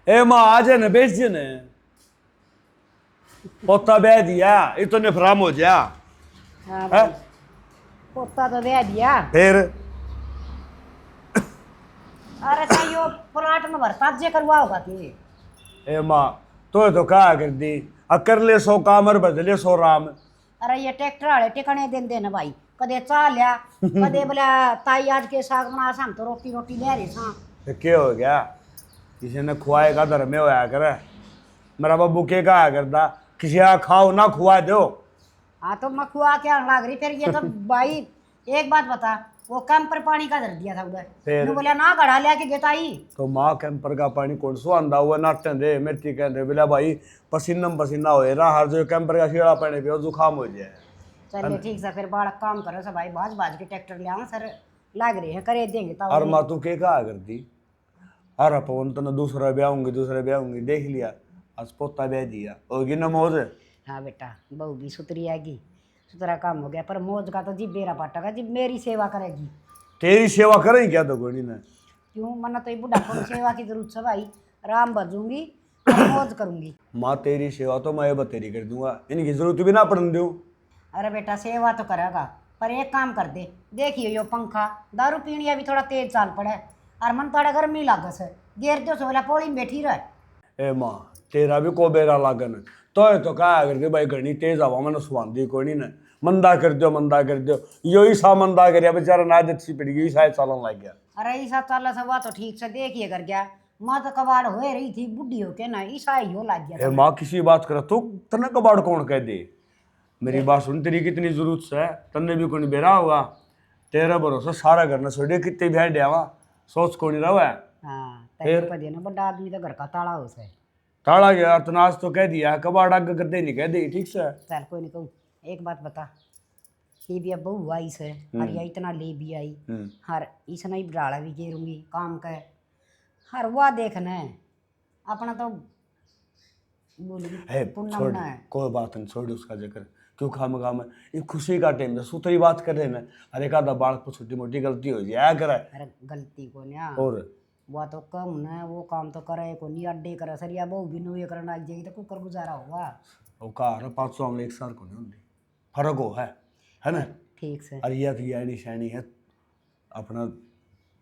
ए माँ आज है ना बेच जी ने पोता बह दिया इतने फराम हो जा हाँ है भाई, पोता तो दे दिया। फिर अरे सा यो प्लाट में भरता जे करवा होगा कि ए माँ तो कहा कर दी अकर ले सो काम और बदले सो राम अरे ये ट्रैक्टर वाले टिकने दिन देना भाई, कदे चा लिया कदे बोला ताई आज के साग बना सा, हम तो रोटी रोटी ले रही सा। तो क्या हो गया किसी ने खुआएगा धर्म में होया करे मेरा बाबू के कहा करता किसी आ खाओ ना खुआ दो हाँ तो मखुआ क्या लग रही फिर ये तो भाई। एक बात बता, वो कैंपर पानी का धर दिया था उधर, फिर? मैं बोला ना गड़ा लिया के गेताई। तो माँ कैंपर का पानी कौन सो आंदा हुआ नाटन दे मेथी कह रहे बोला भाई पसीना में पसीना हो रहा हर जो कैंपर का शीड़ा पानी पियो जुकाम हो जाए चलिए ठीक से फिर बाढ़ काम करो सब भाई, बाज बाज के ट्रैक्टर ले आओ सर, लग रहे हैं करे देंगे तब। और माँ तू के कहा करती अरे पवन तो दूसरा ब्याहूंगी देख लिया आज पोता ब्याह दिया होगी ना मौज हाँ बेटा, बहू भी सुतरी आएगी, सुतरा काम हो गया, पर मौज का तो जी बेरा पाटेगा जी, मेरी सेवा करेगी। तेरी सेवा करें क्या तो गोनी ने क्यों मना, तो ये बुढ़ापा में सेवा की जरूरत है भाई, राम भजूंगी और मौज करूंगी। माँ तेरी सेवा तो मैं बतेरी कर दूंगा इनकी जरूरत भी ना पड़ने दूं अरे बेटा सेवा तो करेगा, पर एक काम कर दे, देखिए यो पंखा दारू पीनी अभी थोड़ा तेज चाल पड़े, और मन थोड़ा गर्मी लागस है, गेर दो सोला पोली में बैठी रहे। ए माँ तेरा भी को बेरा लागन तो कहा करके भाई घनी तेज हवा मैंने सुहांदी कोई नहीं मंदा कर दो यो ही सा मंदा कर बेचारा नादत सी पड़ गई शायद चालन लग गया अरे ईसा चाल सवा तो ठीक से देखिए कर गया, माँ तो कबाड़ हो रही थी बुढ़ी हो के ना, ईसा ही हो लग गया। ए माँ किसी बात कर तू तने कबाड़ कौन कह दे मेरी बात सुन तेरी कितनी जरूरत है तन्ने भी कोई बेरा होगा तेरा भरोसा सारा करना छोड़े कितने भी डेवा सोच को नहीं रहा हाँ तेरे को देना बड़ा आदमी तो घर का ताला हो से ताड़ा गया तनाज तो कह दिया कबाड़ आगे गद्दे नहीं कह दी ठीक से चल कोई नहीं कहूँ, एक बात बता, ये भी अब बहू आई से और ये इतना ले भी आई, हर इसने ही बिराड़ा भी गेरूंगी काम का हर वाह देखना है अपना तो है पुण्य छोड़ होना है। कोई बात नहीं छोड़ उसका जिक्र क्यों खाम खाम ये खुशी का टाइम है सुतरी बात कर रहे हैं अरे का बालक को छोटी मोटी गलती हो जाए करे अरे गलती को ना और वह तो कम ना, वो काम तो करे को नहीं अड्डे करे सर, या बहू भी नुए करना आ जाएगी तो कुकर गुजारा होगा। वो कहा 500 हमले एक सार को नहीं होती फर्क हो है ना ठीक से अरे यह तो यानी शैनी है अपना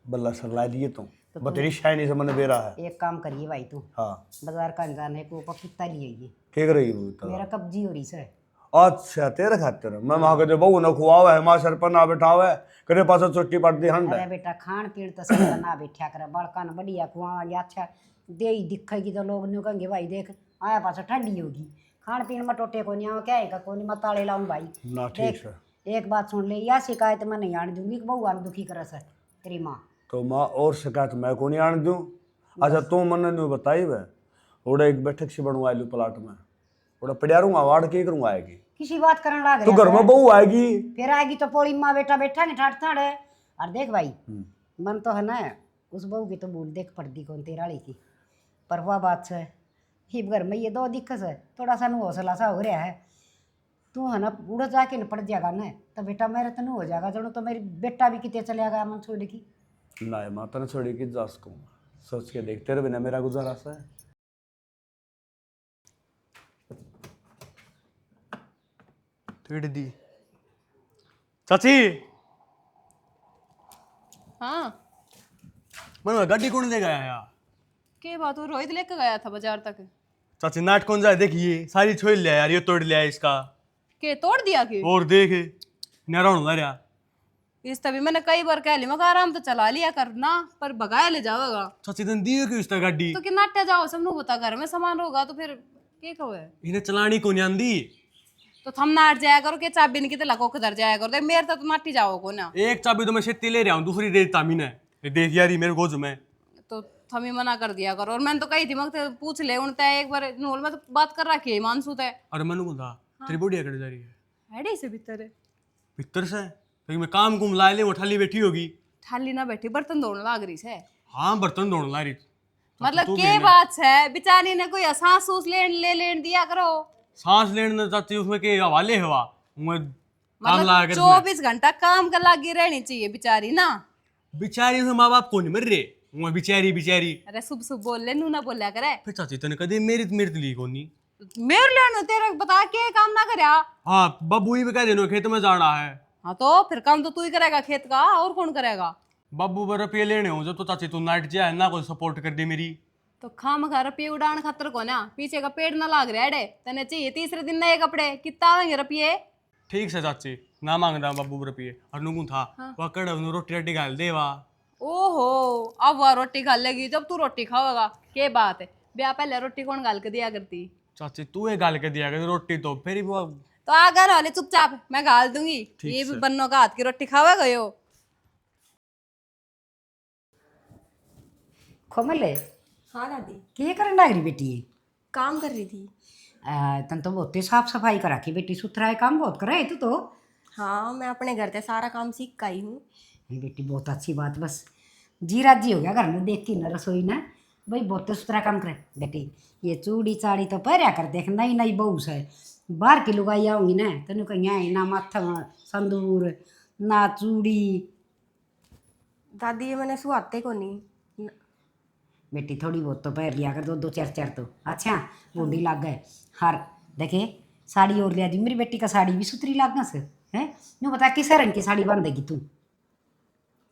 बल्ला सर ला दिए तो बतेरी शैनी से मैंने बेरा है एक काम करिए भाई तू, हाँ बाजार का जाने को पपीता लिए ये क्या कर रही है वो तो मेरा कब्जी हो रही से। अच्छा तेरे खातिर मैं वहां कहते बहू ना खुआवा है माँ सर पर ना बैठा हुआ है करे पास चोटी पड़ दी हंड अरे बेटा खान पीन तो सब ना बैठा करे, बड़का न बढ़िया कुआ अच्छा दे ही दिखेगी तो लोग न्यू कहेंगे भाई देख आया पास ठंडी होगी, खान पीन में टोटे को नहीं आओ क्या है को नहीं मैं ताले लाऊं भाई। ना ठीक है एक बात सुन ले, या शिकायत मैं नहीं आने दूंगी कि बहू दुखी करे से तेरी माँ। तो माँ और शिकायत मैं को नहीं आने दूँ अच्छा तू मैंने नहीं बताई वह उड़े एक बैठक से बनवा लू प्लाट में उड़ा पड़ा रहूंगा वार्ड के करूँगा आएगी किसी बात करने लाग तो घर में बहू आएगी फिर आएगी तो पोली माँ बेटा बैठा नहीं ठाट ठाड़ है। और देख भाई मन तो है ना उस बहू की तो भूल देख पड़ती कौन तेराड़ी की, पर वह बात है ही घर में ये दो दिक्कत है, थोड़ा सा हौसला सा हो रहा है, तू है ना उड़ जाके न पड़ जाएगा ना तो बेटा मेरे तो नहीं हो जाएगा जनो, तो मेरी बेटा भी कितने चले गया मन छोड़ की ना माता ने छोड़ी की जास को सोच के देख तेरे बिना मेरा गुजारा सा है दी चाची हाँ मैं गाड़ी कौन ले गया यार के बात हो, रोहित लेकर गया था बाजार तक। चाची नाट कौन जाए देखिए सारी छोड़ लिया यार ये तोड़ लिया इसका के तोड़ दिया के और देख नारायण लग रहा इस तभी मैंने कई बार कह ली, मगर आराम तो चला लिया करना पर भगाया ले जाओगा चाची दिन दिए क्यों इसका गाड़ी तो कि नाट्य जाओ सब नु बता, घर में सामान होगा तो फिर के कहो है इन्हें चलानी को नहीं आंदी तो थम नाट जाया करो के चाबी नहीं किते लको किधर जाया करो, देख मेरे तो नाटी जाओ को ना एक चाबी तो मैं शेती ले रहा हूँ दूसरी दे तामी ने देख यारी मेरे गोज में तो थमी मना कर दिया करो। और मैंने तो कही थी मगर पूछ ले उनते एक बार नोल में तो बात कर रखी है मानसू तय अरे मैंने कहा तेरी बुढ़िया कट जा रही है हेडी से भीतर है भीतर से तो मैं काम कुम ला ले वो ठाली बैठी होगी थाली ना बैठी बर्तन धोने लाग रही है, हाँ बर्तन धोने ला रही मतलब के बात है बेचारी ने कोई सांस सूस लेन दिया करो, सांस लेने चाहती उसमें के हवाले हवा काम ला मतलब 24 घंटा काम कर लागी रहनी चाहिए बेचारी ना। बेचारी से माँ बाप को नहीं मर रहे वो बेचारी बेचारी। अरे शुभ शुभ बोल ले, नू ना बोलिया करे। फिर चाची तने कदे मेरी मेरी ली कोनी। मेरे लिए तेरे बता के काम ना करया। हाँ बाबू ही कह देनो खेत में जाना है। हाँ तो फिर काम तो तू ही करेगा खेत का, और कौन करेगा? बाबू पर रुपये लेने हो जब तो चाची तू नाइट जाए ना कोई सपोर्ट कर दे मेरी। तो खाम खा रुपये उड़ान खातर को ना, पीछे का पेड़ ना लाग रहा है। तने चाहिए तीसरे दिन नए कपड़े, कितना आएंगे रुपये? ठीक से चाची ना मांगदा बाबू रुपये। और नुकू था वह कड़ रोटी रोटी गाल देवा। ओहो, अब वह रोटी खा लेगी जब तू रोटी खाओगा? के बात है, ब्याह पहले रोटी कौन गाल के दिया करती? चाची तू ये गाल के दिया कर रोटी तो फिर वो। तो आ घर वाले चुपचाप, मैं गाल दूंगी। ये भी बन्नों का हाथ की रोटी खावा गयो। कोमल हाँ दादी। के करन लाग रही बेटी? काम कर रही थी। तन तो बहुत साफ सफाई करा की बेटी, सुथरा काम बहुत करा है तू तो। हाँ मैं अपने घर से सारा काम सीख के आई हूँ। बेटी बहुत अच्छी बात, बस जी राजी हो गया घर में देख के ना रसोई ना, भाई बहुत सुथरा काम करे बेटी। ये चूड़ी चाड़ी तो पहरा कर देख, नई नई बहू से बाहर की लुगाई आऊँगी ना, तेन कहीं ना माथा में संदूर ना चूड़ी। दादी ये मैंने सुहाते को नहीं। बेटी थोड़ी बहुत तो पहन लिया कर, दो दो चार चार तो अच्छा बूढ़ी लाग गए। हार देखे साड़ी और लिया दी मेरी बेटी का, साड़ी भी सुथरी लागना से है। यूँ बता किस रंग की साड़ी बांधेगी तू?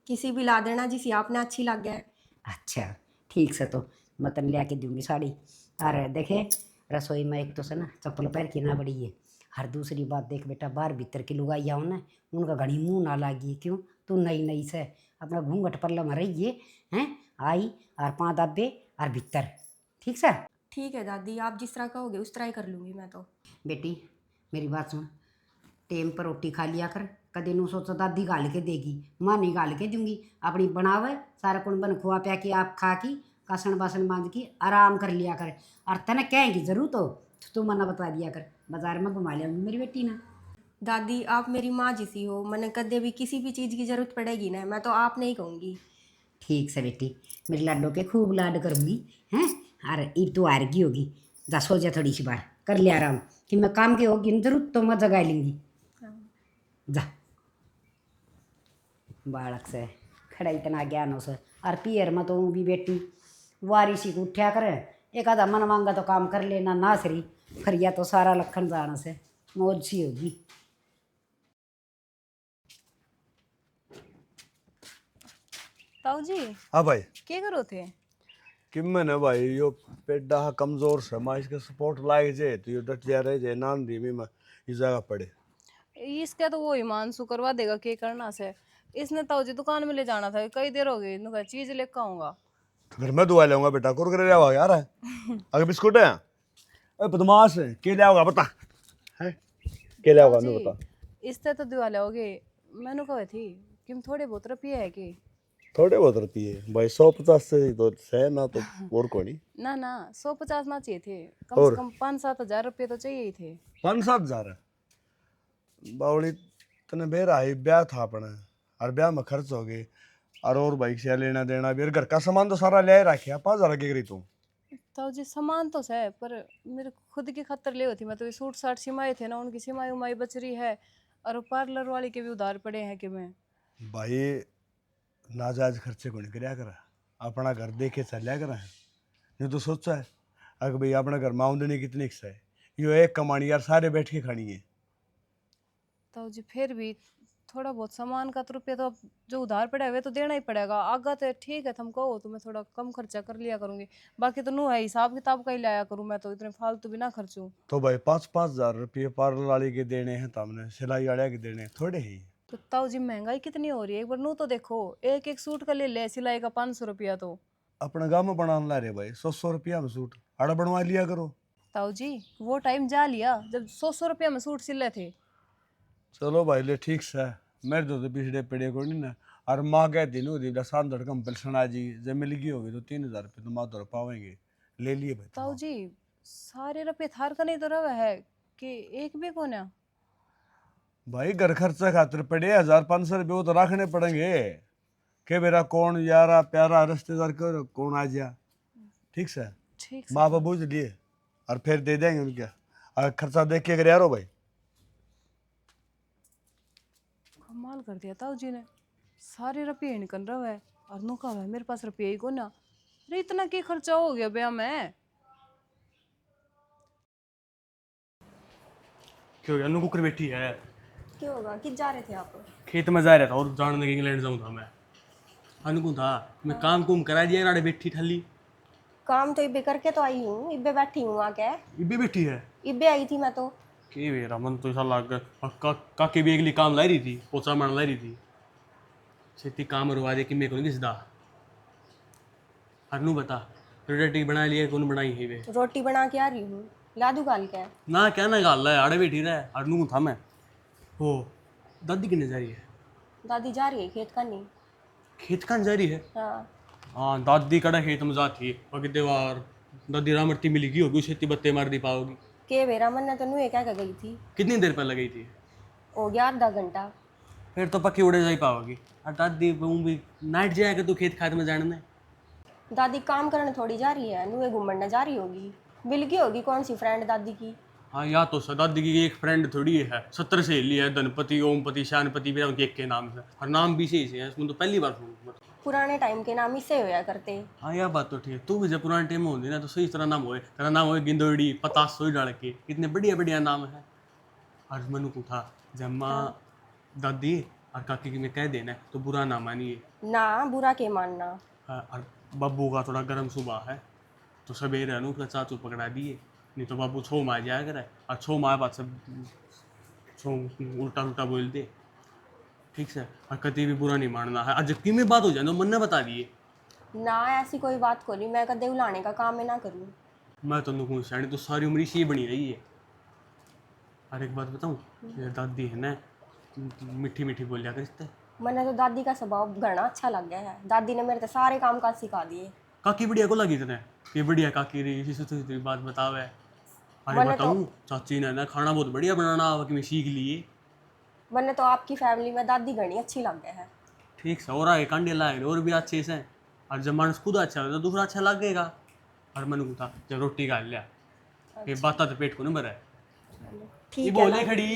किसी भी ला देना जिसे आपने अच्छी लग गया है। अच्छा ठीक से, तो मैं तन लिया के दूंगी साड़ी। अरे देखे रसोई में एक तो से ना चप्पल पैर की ना बड़ी है। हर दूसरी बात देख बेटा, बाहर भीतर की लुगाई आओ ना, उनका घड़ी मुँह ना लागी। क्यों? तू नई नई से अपना घूंघट पल्ला में रहिए हैं, आई और 5 दब्बे और भीतर। ठीक से? ठीक है दादी, आप जिस तरह कहोगे उस तरह ही कर लूँगी मैं तो। बेटी मेरी बात सुन, टेम पर रोटी खा लिया कर, कदे नू सोचो दादी गाल के देगी, माँ नहीं गाल के दूंगी। अपनी बनावे सारा कुण बन खुआ पिया कि आप खा की कासन बासन मांझ की आराम कर लिया कर। और तने कहेगी जरूरत हो तो तू मना बता दिया कर, बाजार में घुमा लियाऊंगी मेरी बेटी ना। दादी आप मेरी माँ जैसी हो, मैंने कदे भी किसी भी चीज़ की ज़रूरत पड़ेगी ना मैं तो आप नहीं कहूँगी। ठीक से बेटी, मेरे लाडो के खूब लाड करूँगी हैं। और ईब तू आरगी होगी, जा सो जा थोड़ी सी बार, कर लिया आराम कि मैं काम की होगी जरूरत तो मैं जगा लूँगी। जा बालक से खड़ा इतना ज्ञान हो से, और पियर में तो भी बेटी वारिसी को उठा करे, एक आधा मन मांगा तो काम कर लेना ना सरी, फरिया तो सारा लखन जाना से मौज सी होगी। ताऊ जी हाँ भाई क्या करो थे? कि मैंने भाई यो पेड़ा कमजोर से मैं इसके सपोर्ट लाए जे तो यो डट जा रहे जे नान दी में इस जगह पड़े। इसका तो वो हिमांशु करवा देगा, के करना से। इसने ताऊ जी दुकान में ले जाना था, कई देर हो गई, इन्होंने चीज लेकर आऊंगा। तो फिर मैं दुआ लाऊंगा बेटा, कुरकुरे ले आओ यार है अगर बिस्कुट है। अरे बदमाश है, के ले आओगा बता है, के ले आओगा मैं बता। इससे तो दुआ लोगे, मैंने कहे थी कि थोड़े बहुत रुपये है कि? थोड़े बहुत रुपये भाई, 150 से तो है ना, तो और कोई नहीं ना ना 150 ना चाहिए थे, कम से कम 5-7 हजार रुपये तो चाहिए ही थे। 5-7 हजार बावड़ी तने बेरा ही ब्याह था अपना, और ब्याह में खर्च हो गए, और भाई से लेना देना भी, और घर का सामान तो सारा ले रखे 5,000 की करी तू। तो जी सामान तो है, पर मेरे खुद की खतर ले होती, मैं तो ये सूट साट सिमाए थे ना, उनकी सिमाई उमाई बच रही है, और पार्लर वाली के भी उधार पड़े हैं कि मैं। भाई नाजायज खर्चे को नहीं कराया करा, अपना घर देखे चलिया करा है। ये तो सोचा है अगर भाई अपना घर में आमदनी कितनी है, यो एक कमानी यार सारे बैठ के खानी है। तो जी फिर भी थोड़ा बहुत सामान का तो रुपये तो अब जो उधार पड़ा है वे तो देना ही पड़ेगा। आगा तो ठीक है, तुम कहो तो मैं थोड़ा कम खर्चा कर लिया करूंगी, बाकी तो नू है हिसाब किताब का ही लाया करूँ मैं, तो इतने फालतू भी ना खर्चूं। तो भाई 5-5 हजार रुपये पार्लर वाले के देने हैं, तमने सिलाई वाले के देने हैं, थोड़े ही। तो ताऊ जी महंगाई कितनी हो रही है, एक बार नू तो देखो, एक एक सूट का ले ले सिलाई का 500 रुपया। तो अपने गाँव में बनाने ला रहे भाई 100 रुपया में सूट आड़ा बनवा लिया करो। ताऊ जी वो टाइम जा लिया जब 100 रुपया में सूट सिले थे। चलो भाई ले ठीक से, मेरे तो पिछड़े पेड़े को नहीं ना, और माँ कहती नहीं होती शाम तक कंपल्सन आ जी, जब मिल गई होगी तो 3,000 रुपये तो माँ तो पावेंगे, ले लिए भाई। ताऊ जी सारे रुपये थार का नहीं तो रहा है कि एक भी को ना? भाई घर खर्चा खातिर पड़े 1,500 रुपये वो तो रखने पड़ेंगे, के मेरा कौन यारा प्यारा रिश्तेदार कौन आ जा। ठीक से ठीक माँ बाप बूझ लिए और फिर दे देंगे उनके, और खर्चा देख के अगर यारो भाई। कमाल कर दिया ताऊ जी ने, सारे रुपये निकल रहा है और नु कहा है मेरे पास रुपये ही को ना। अरे इतना की खर्चा हो गया ब्याह में। क्यों यार कुकर बैठी है? क्यों होगा? किस जा रहे थे आप? खेत में जा रहा था और जानने के इंग्लैंड जाऊँ था मैं। अनुकूल था मैं काम कुम करा दिया राड़े बैठी ठाली। काम तो इब्बे करके तो आई हूँ, इब्बे बैठी हूँ आके। इब्बे बैठी है इब्बे आई थी मैं तो। के मेरा मन तो ऐसा लग गया काके भी अगली काम लाई रही थी, पोचा मारने लाई रही थी। छेती काम रुआ दे कि मेरे को नहीं किसदा। हरनू बता रोटी बना लिया कौन बनाई है वे? रोटी बना के आ रही हूँ, ला दूँ गाल के? ना क्या ना गाल है आड़े बैठी रहा हरनू था मैं। हो दादी कितने जा रही है? दादी जा रही है खेत का नहीं। खेत कहाँ जा रही है? हाँ। हाँ दादी कड़ा खेत में जाती और देवार दादी रामर्ती मिली होगी छेती बत्ते मार दी पाओगी। के बेरा मन ने तो नुए क्या गई थी। कितनी देर पर लगी थी? हो गया आधा घंटा। फिर तो पक्की उड़े जा ही पाओगी। और दादी वो भी नाइट जाएगा तू खेत खात में जाने में। दादी काम करने थोड़ी जा रही है, नुए घूमने जा रही होगी। मिल गई होगी कौन सी फ्रेंड दादी की। हाँ या तो दादी की एक फ्रेंड थोड़ी है 70 सहेली है धनपति ओमपति शानपति भी उनके एक के नाम से और नाम भी सही से है इसमें तो पहली बार सुन। पुराने टाइम के नाम इससे होया करते। हाँ यह बात तो ठीक है तू भी जब पुराने टाइम में होती ना तो सही तरह नाम होए तेरा नाम होए गिंदोड़ी पतास सोई डाल के इतने बढ़िया बढ़िया नाम है। और मनु को था जब माँ दादी और काकी की में कह देना तो बुरा ना मानिए ना बुरा के मानना। और बब्बू का थोड़ा गर्म सुबह है तो सवेरे अनु का चाचू पकड़ा दिए नहीं तो बाबू छो मार जाया करे और छो मार बात सब छो उल्टा उल्टा बोल दे ठीक से और कभी भी बुरा नहीं मानना है। आज की में बात हो जाए तो मन ने बता दिए ना ऐसी कोई बात खोली मैं कदे उलाने का काम मैं ना करूँ। मैं तो नुकून सैनी तो सारी उम्र इसी बनी रही है। और एक बात बताऊँ ये दादी है ना मीठी मीठी बोलिया करते। मैंने तो दादी का स्वभाव घना अच्छा लग गया है। दादी ने मेरे तो सारे काम काज सिखा दिए। काकी बढ़िया को लगी तेने ये बढ़िया काकी रही इसी से तेरी बात बतावे। अरे मैंने बताऊँ चाची ने ना खाना बहुत बढ़िया बनाना आवा कि मैं सीख लिए। मैंने तो आपकी फैमिली में दादी घनी अच्छी लग गया है। ठीक से और आगे कांडे लाए और भी अच्छे से और जब मानस खुद अच्छा हो तो दूसरा अच्छा लगेगा। और मन को था जब रोटी खा लिया ये बात तो पेट को नहीं भरा ये ठीक है बोले खड़ी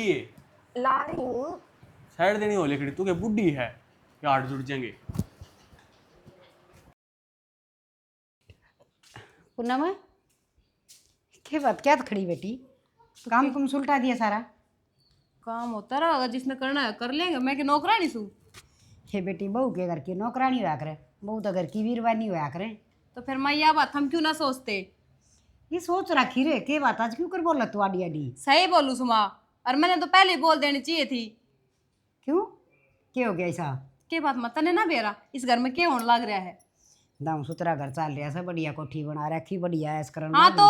ला रही हूँ। साइड देनी बोले खड़ी तू क्या बुढ़ी है क्या हाथ जुड़ जाएंगे। पूनम क्या बात क्या खड़ी बेटी काम कुम सुलटा दिया सारा। काम होता रहेगा जिसने करना है कर लेंगे मैं कि नौकरानी सू। हे बेटी बहू के घर की नौकरानी होया करे बहू तो घर की वीरवानी होया करे। तो फिर मैं यह बात हम क्यों ना सोचते। ये सोच रखी रे के बात आज क्यों कर बोला तू आडी आडी। सही बोलू सुमा और मैंने तो पहले ही बोल देनी चाहिए थी। क्यों क्या हो गया ऐसा। के बात मत ने ना बेरा इस घर में क्या होने लग रहा है। दाम सुथरा घर चल रहा है बढ़िया कोठी बना रखी बढ़िया ऐस करन हाँ तो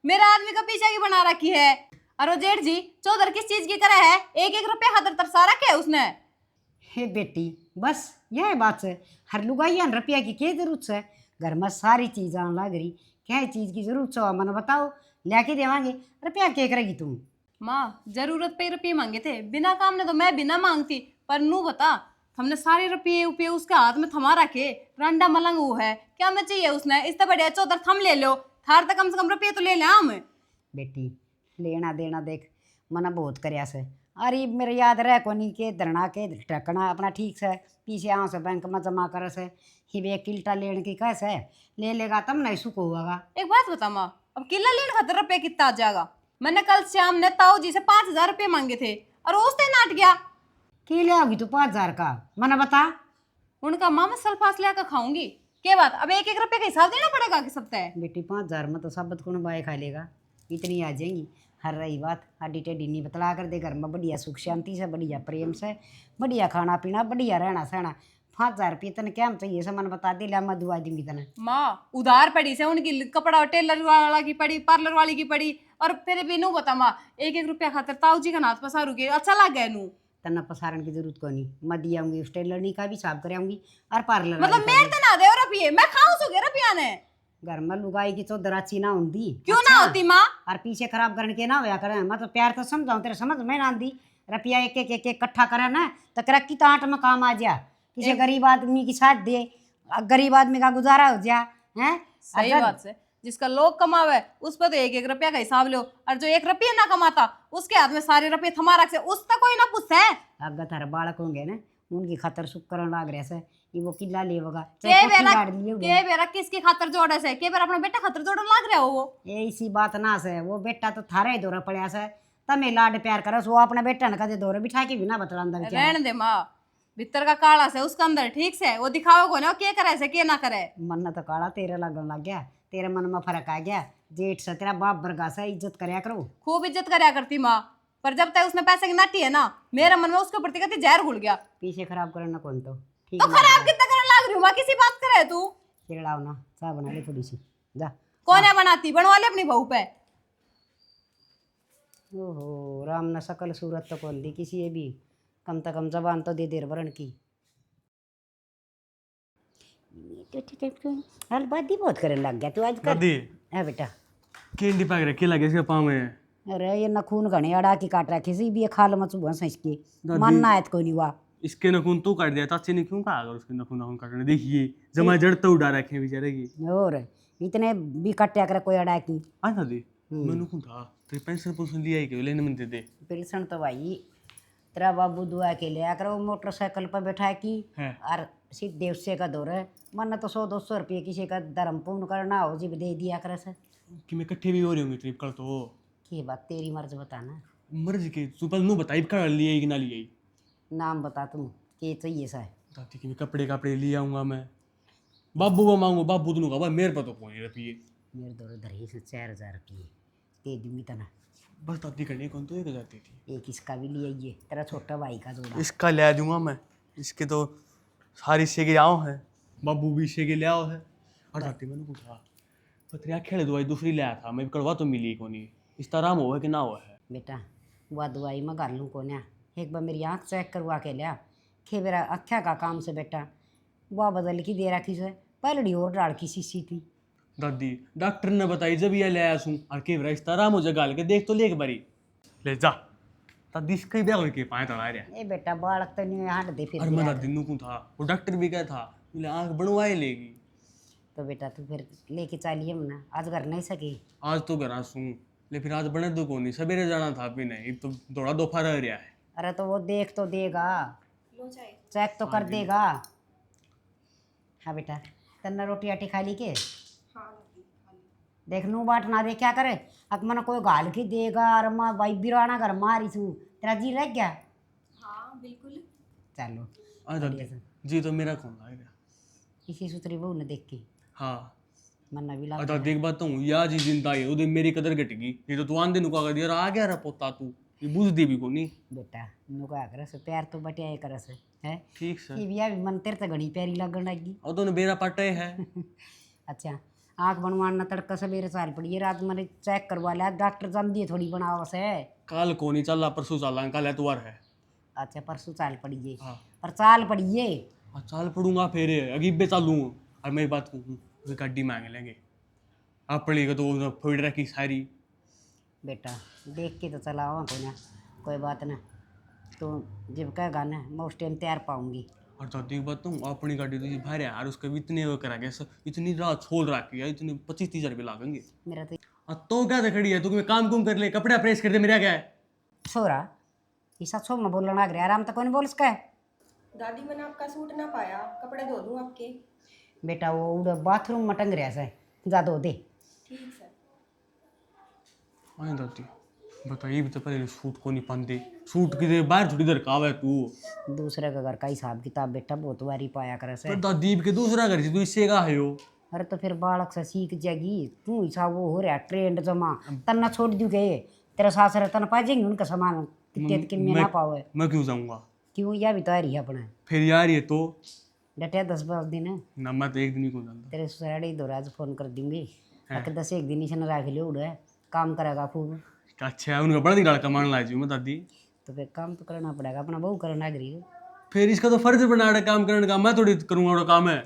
मेरा आदमी का पीछा की बना रखी है। और वो जेठ जी चौधर किस चीज की करे है एक एक रुपया खातर तरसा रखे है उसने। हे बेटी बस यह बात है हर लुगाई रुपया की क्या जरूरत है घर में सारी चीज आने लग रही क्या चीज की जरूरत है मन बताओ लेके देवांगे रुपया क्या करेगी तुम। माँ जरूरत पे रुपये मांगे थे बिना काम ने तो मैं बिना मांगती पर नू बता हमने सारे रुपये उपये उसके हाथ में थमा रखे रंडा मलंग वो है क्या मैं चाहिए उसने इससे बढ़िया चौधर थम ले लो थार तक कम से कम रुपये तो ले हम। बेटी लेना देना देख मना बहुत करया से अरे मेरे याद रह कोनी के धरना के टकना अपना ठीक से पीछे आओ से बैंक में जमा करे से ही वे किल्टा लेने की कैसे ले लेगा तब नहीं सुख होगा। एक बात बता माँ अब किला लेने खातर रुपये कितना आ जाएगा। मैंने कल शाम ने ताऊ जी से 5,000 रुपये मांगे थे और उस दिन नाट गया। के ले आओगी तू 5,000 का मना बता। उनका माँ मैं सल्फास लेकर खाऊंगी क्या बात अब एक एक रुपये का हिसाब देना पड़ेगा कि सबसे। बेटी 5,000 में तो सब कौन बाय खा लेगा इतनी आ जाएंगी। हर रही बात आडी टेडी नहीं बतला कर दे घर में बढ़िया सुख शांति से बढ़िया प्रेम से बढ़िया खाना पीना बढ़िया रहना सहना 5,000 रुपये तने क्या चाहिए सामान बता दे ला मैं दुआ दूंगी तने। माँ उधार पड़ी से उनकी कपड़ा टेलर वाला की पड़ी पार्लर वाली की पड़ी और फिर भी नू बता माँ एक एक रुपया खातर ताऊ जी का नाथ पसारू के अच्छा लग गया नू। तना पसारण की जरूरत को नहीं मैं दी आऊंगी उस टेलर का भी साफ कर आऊंगी और पार्लर मतलब मेरे तो ना दे रुपये मैं खाऊं सो गया रुपया ने घर में लुगाई की तो दराची ना होती क्यों ना होती माँ। और पीछे खराब करने के ना होया करे मैं तो प्यार तो समझाऊं तेरे समझ में ना आंदी रुपया एक एक एक इकट्ठा करे ना तो करक्की तो आट में काम आ जा किसी गरीब आदमी की साथ दे गरीब आदमी का गुजारा हो जा है। सही बात से जिसका लोग कमावे उस पर तो एक एक रुपया का हिसाब लो और जो एक रुपया ना कमाता उसके हाथ में सारे रुपये थमा रख से उसका कोई ना पूछे। अगर थारे बालक होंगे ना उनकी खातर सुख करन लाग रहे से ये वो किला लेवगा के चाहे कोठी बेरा गाड़ लिए के बेरा किसके खातर जोड़े से के बेरा अपना बेटा खातर जोड़न लाग रहा हो वो ये इसी बात ना से वो बेटा तो थारा ही दौरा पड़या से तमे लाड प्यार करस वो अपना बेटा ने कदे दौरे बिठा के भी ना बतलांदा भी क्या रहने दे माँ भीतर का काला से उसका अंदर ठीक से वो दिखाओ को ना वो के करे से के ना करे मन तो काला तेरे लगन लग गया तेरे मन में फर्क आ गया जेठ से तेरा बाप बरगा से इज्जत करया करो खूब इज्जत करया करती माँ पर जब तक उसने पैसे की नाटी है ना मेरे मन में उसके प्रति कति जहर घुल गया पीछे खराब करना कौन तो ठीक तो खराब कितना करने लाग रही हूँ माँ किसी बात करे तू चिड़ाओ ना चाय बना ले थोड़ी सी जा कौन है बनाती बनवा ले अपनी बहू पे ओहो राम ने सकल सूरत तो खोल दी किसी ये भी कम से कम जबान तो दे देर वरण की हल बात ही बहुत करने लग गया तू आज कर दादी है बेटा कैंडी पैक रखे लगे इसके पाँव में अरे ये नखून घने अड़ा की काट रखी सी भी ये खाल मत सुबह सच के मन ना आयत कोई नहीं हुआ इसके नखून तो काट दिया चाची ने क्यों कहा अगर उसके नखून नखून काटने देखिए जमा जड़ तो उड़ा रखे हैं बेचारे की और इतने भी कट्या कर कोई अड़ा की हाँ दादी मैंने कौन था तेरी पेंशन पुंशन लिया ही क्यों लेने मन दे दे पिलसन तो भाई तेरा बाबू दुआ के लिया करो मोटरसाइकिल पर बैठा की है और सीधे उससे का दौर है मन तो 100-200 रुपये किसी का धर्म पूर्ण करना हो जी दे दिया कर से कि मैं इकट्ठे भी हो रही होंगी ट्रिप कर तो की बात तेरी मर्ज बताना मर्ज के तू पहले नू बताई कर लिए कि ना लिए नाम बता तुम के चाहिए सा दादी कि मैं कपड़े ले आऊंगा मैं बाबू को मांगू बाबू तुम कहा मेरे पर तो कोई नहीं रही मेरे दौर धरी से 4000 रुपये दे दूंगी तना बस दादी करनी कौन तो 1000 दी थी एक इसका भी ले आइए तेरा छोटा भाई का जोड़ा इसका ले दूंगा मैं इसके तो सारी से के आओ है बाबू भी से के ले आओ है और दादी मैंने पूछा पत्रिया खेले दवाई दूसरी ले आया था मैं करवा तो मिली को नहीं इस तरह हो है कि ना हो है बेटा वह दवाई मैं कर लूँ को ना एक बार मेरी आँख चेक करवा के लिया खे मेरा अख्या का काम से बेटा वह बदल की दे रखी से पलड़ी और डाल की शीशी थी दादी डॉक्टर ने बताई जब ये ले आया सूँ और के इस तरह मुझे गाल के देख तो ले एक बारी ले जा दादी इसका ही ब्याह के पाए तड़ा रहा ए बेटा बालक तो नहीं हट दे फिर और मैं दादी नू था वो डॉक्टर भी क्या था बोले आँख बनवाए लेगी तो बेटा तू फिर लेके चलिए ना आज कर नहीं सकी आज तो घर सूँ ले फिर आज बने तो कौन नहीं सवेरे जाना था भी नहीं तो थोड़ा दोपहर रह रहा है अरे तो वो देख तो देगा चेक तो कर देगा हाँ बेटा तन्ना रोटी आटी खा ली के देख नू बाट ना दे क्या करे अब मन कोई गाल की देगा और मैं भाई बिराना घर मारी छू तेरा जी लग गया हाँ बिल्कुल चलो आज दादी जी तो मेरा कौन लाएगा इसी सुतरी बहू ने देख के हाँ मन्ना भी और लग दादी एक बात तो या जी जिंदा है उधर मेरी कदर घटेगी नहीं तो तू आंदे नुका कर दिया आ गया रा पोता तू ये बुझ दी भी को नहीं बेटा नुका कर से प्यार तो बटिया कर से है ठीक सर ये भी मन तेरे तो घनी प्यारी लगन लगी और तो बेरा पटे है अच्छा आँख बनवाना तड़का सवेरे साल पड़ी है रात मैंने चेक करवा लिया डॉक्टर जान दिए थोड़ी बनावा से कल को नहीं चल परसों चल कल एतवार है अच्छा परसों चाल पड़िए हाँ पर चाल पड़िए चाल पड़ूंगा फिर अगीब बे चालू और मैं बात कहूँ गाड़ी मांग लेंगे आप पड़ेगा तो फोड़ रखी सारी बेटा देख के तो चलाओ तो ना कोई बात ना तो जब कहेगा ना मैं उस टाइम तैयार पाऊंगी और दादी की बात तो अपनी गाड़ी तो ये बाहर है यार उसके भी इतने वो करा गया इतनी रात छोड़ रखी है इतने 25-30 रुपये लागेंगे मेरा तो तो क्या खड़ी है तू मैं काम कुम कर ले कपड़ा प्रेस कर दे मेरा क्या है छोरा ऐसा छो मैं बोलना लग रहा आराम तो कौन बोल सका दादी मैंने आपका सूट ना पाया कपड़े धो दूँ आपके बेटा वो उधर बाथरूम में टंग रहा से जा दो दे ठीक सर हाँ दादी बताइए भी तो पहले सूट को नहीं पाते सूट की बाहर थोड़ी देर काव है तू दूसरे का घर का हिसाब किताब बेटा बहुत बारी पाया करे से पर दादी के दूसरा घर से तू इससे का है हो अरे तो फिर बालक से सीख जाएगी तू हिसाब वो हो रहा ट्रेंड जमा तन्ना छोड़ दू के तेरा सास रहे तना पा जाएंगे उनका सामान कितने किन ना पावे मैं क्यों जाऊँगा क्यों या भी तो आ रही है अपना फिर यार ये तो डटे 10-12 दिन है ना मैं तो एक दिन ही को जानता तेरे ससुराड़ी दो आज फोन कर दूंगी आके 10 दिन ही रख लियो उड़े काम करेगा खूब अच्छा उनका बड़ा निकाल कमान ला जी मैं दादी तो फिर काम तो करना पड़ेगा अपना बहू करना लग रही है फिर इसका तो फर्ज बना रहा काम करने का मैं थोड़ी करूँगा वो काम है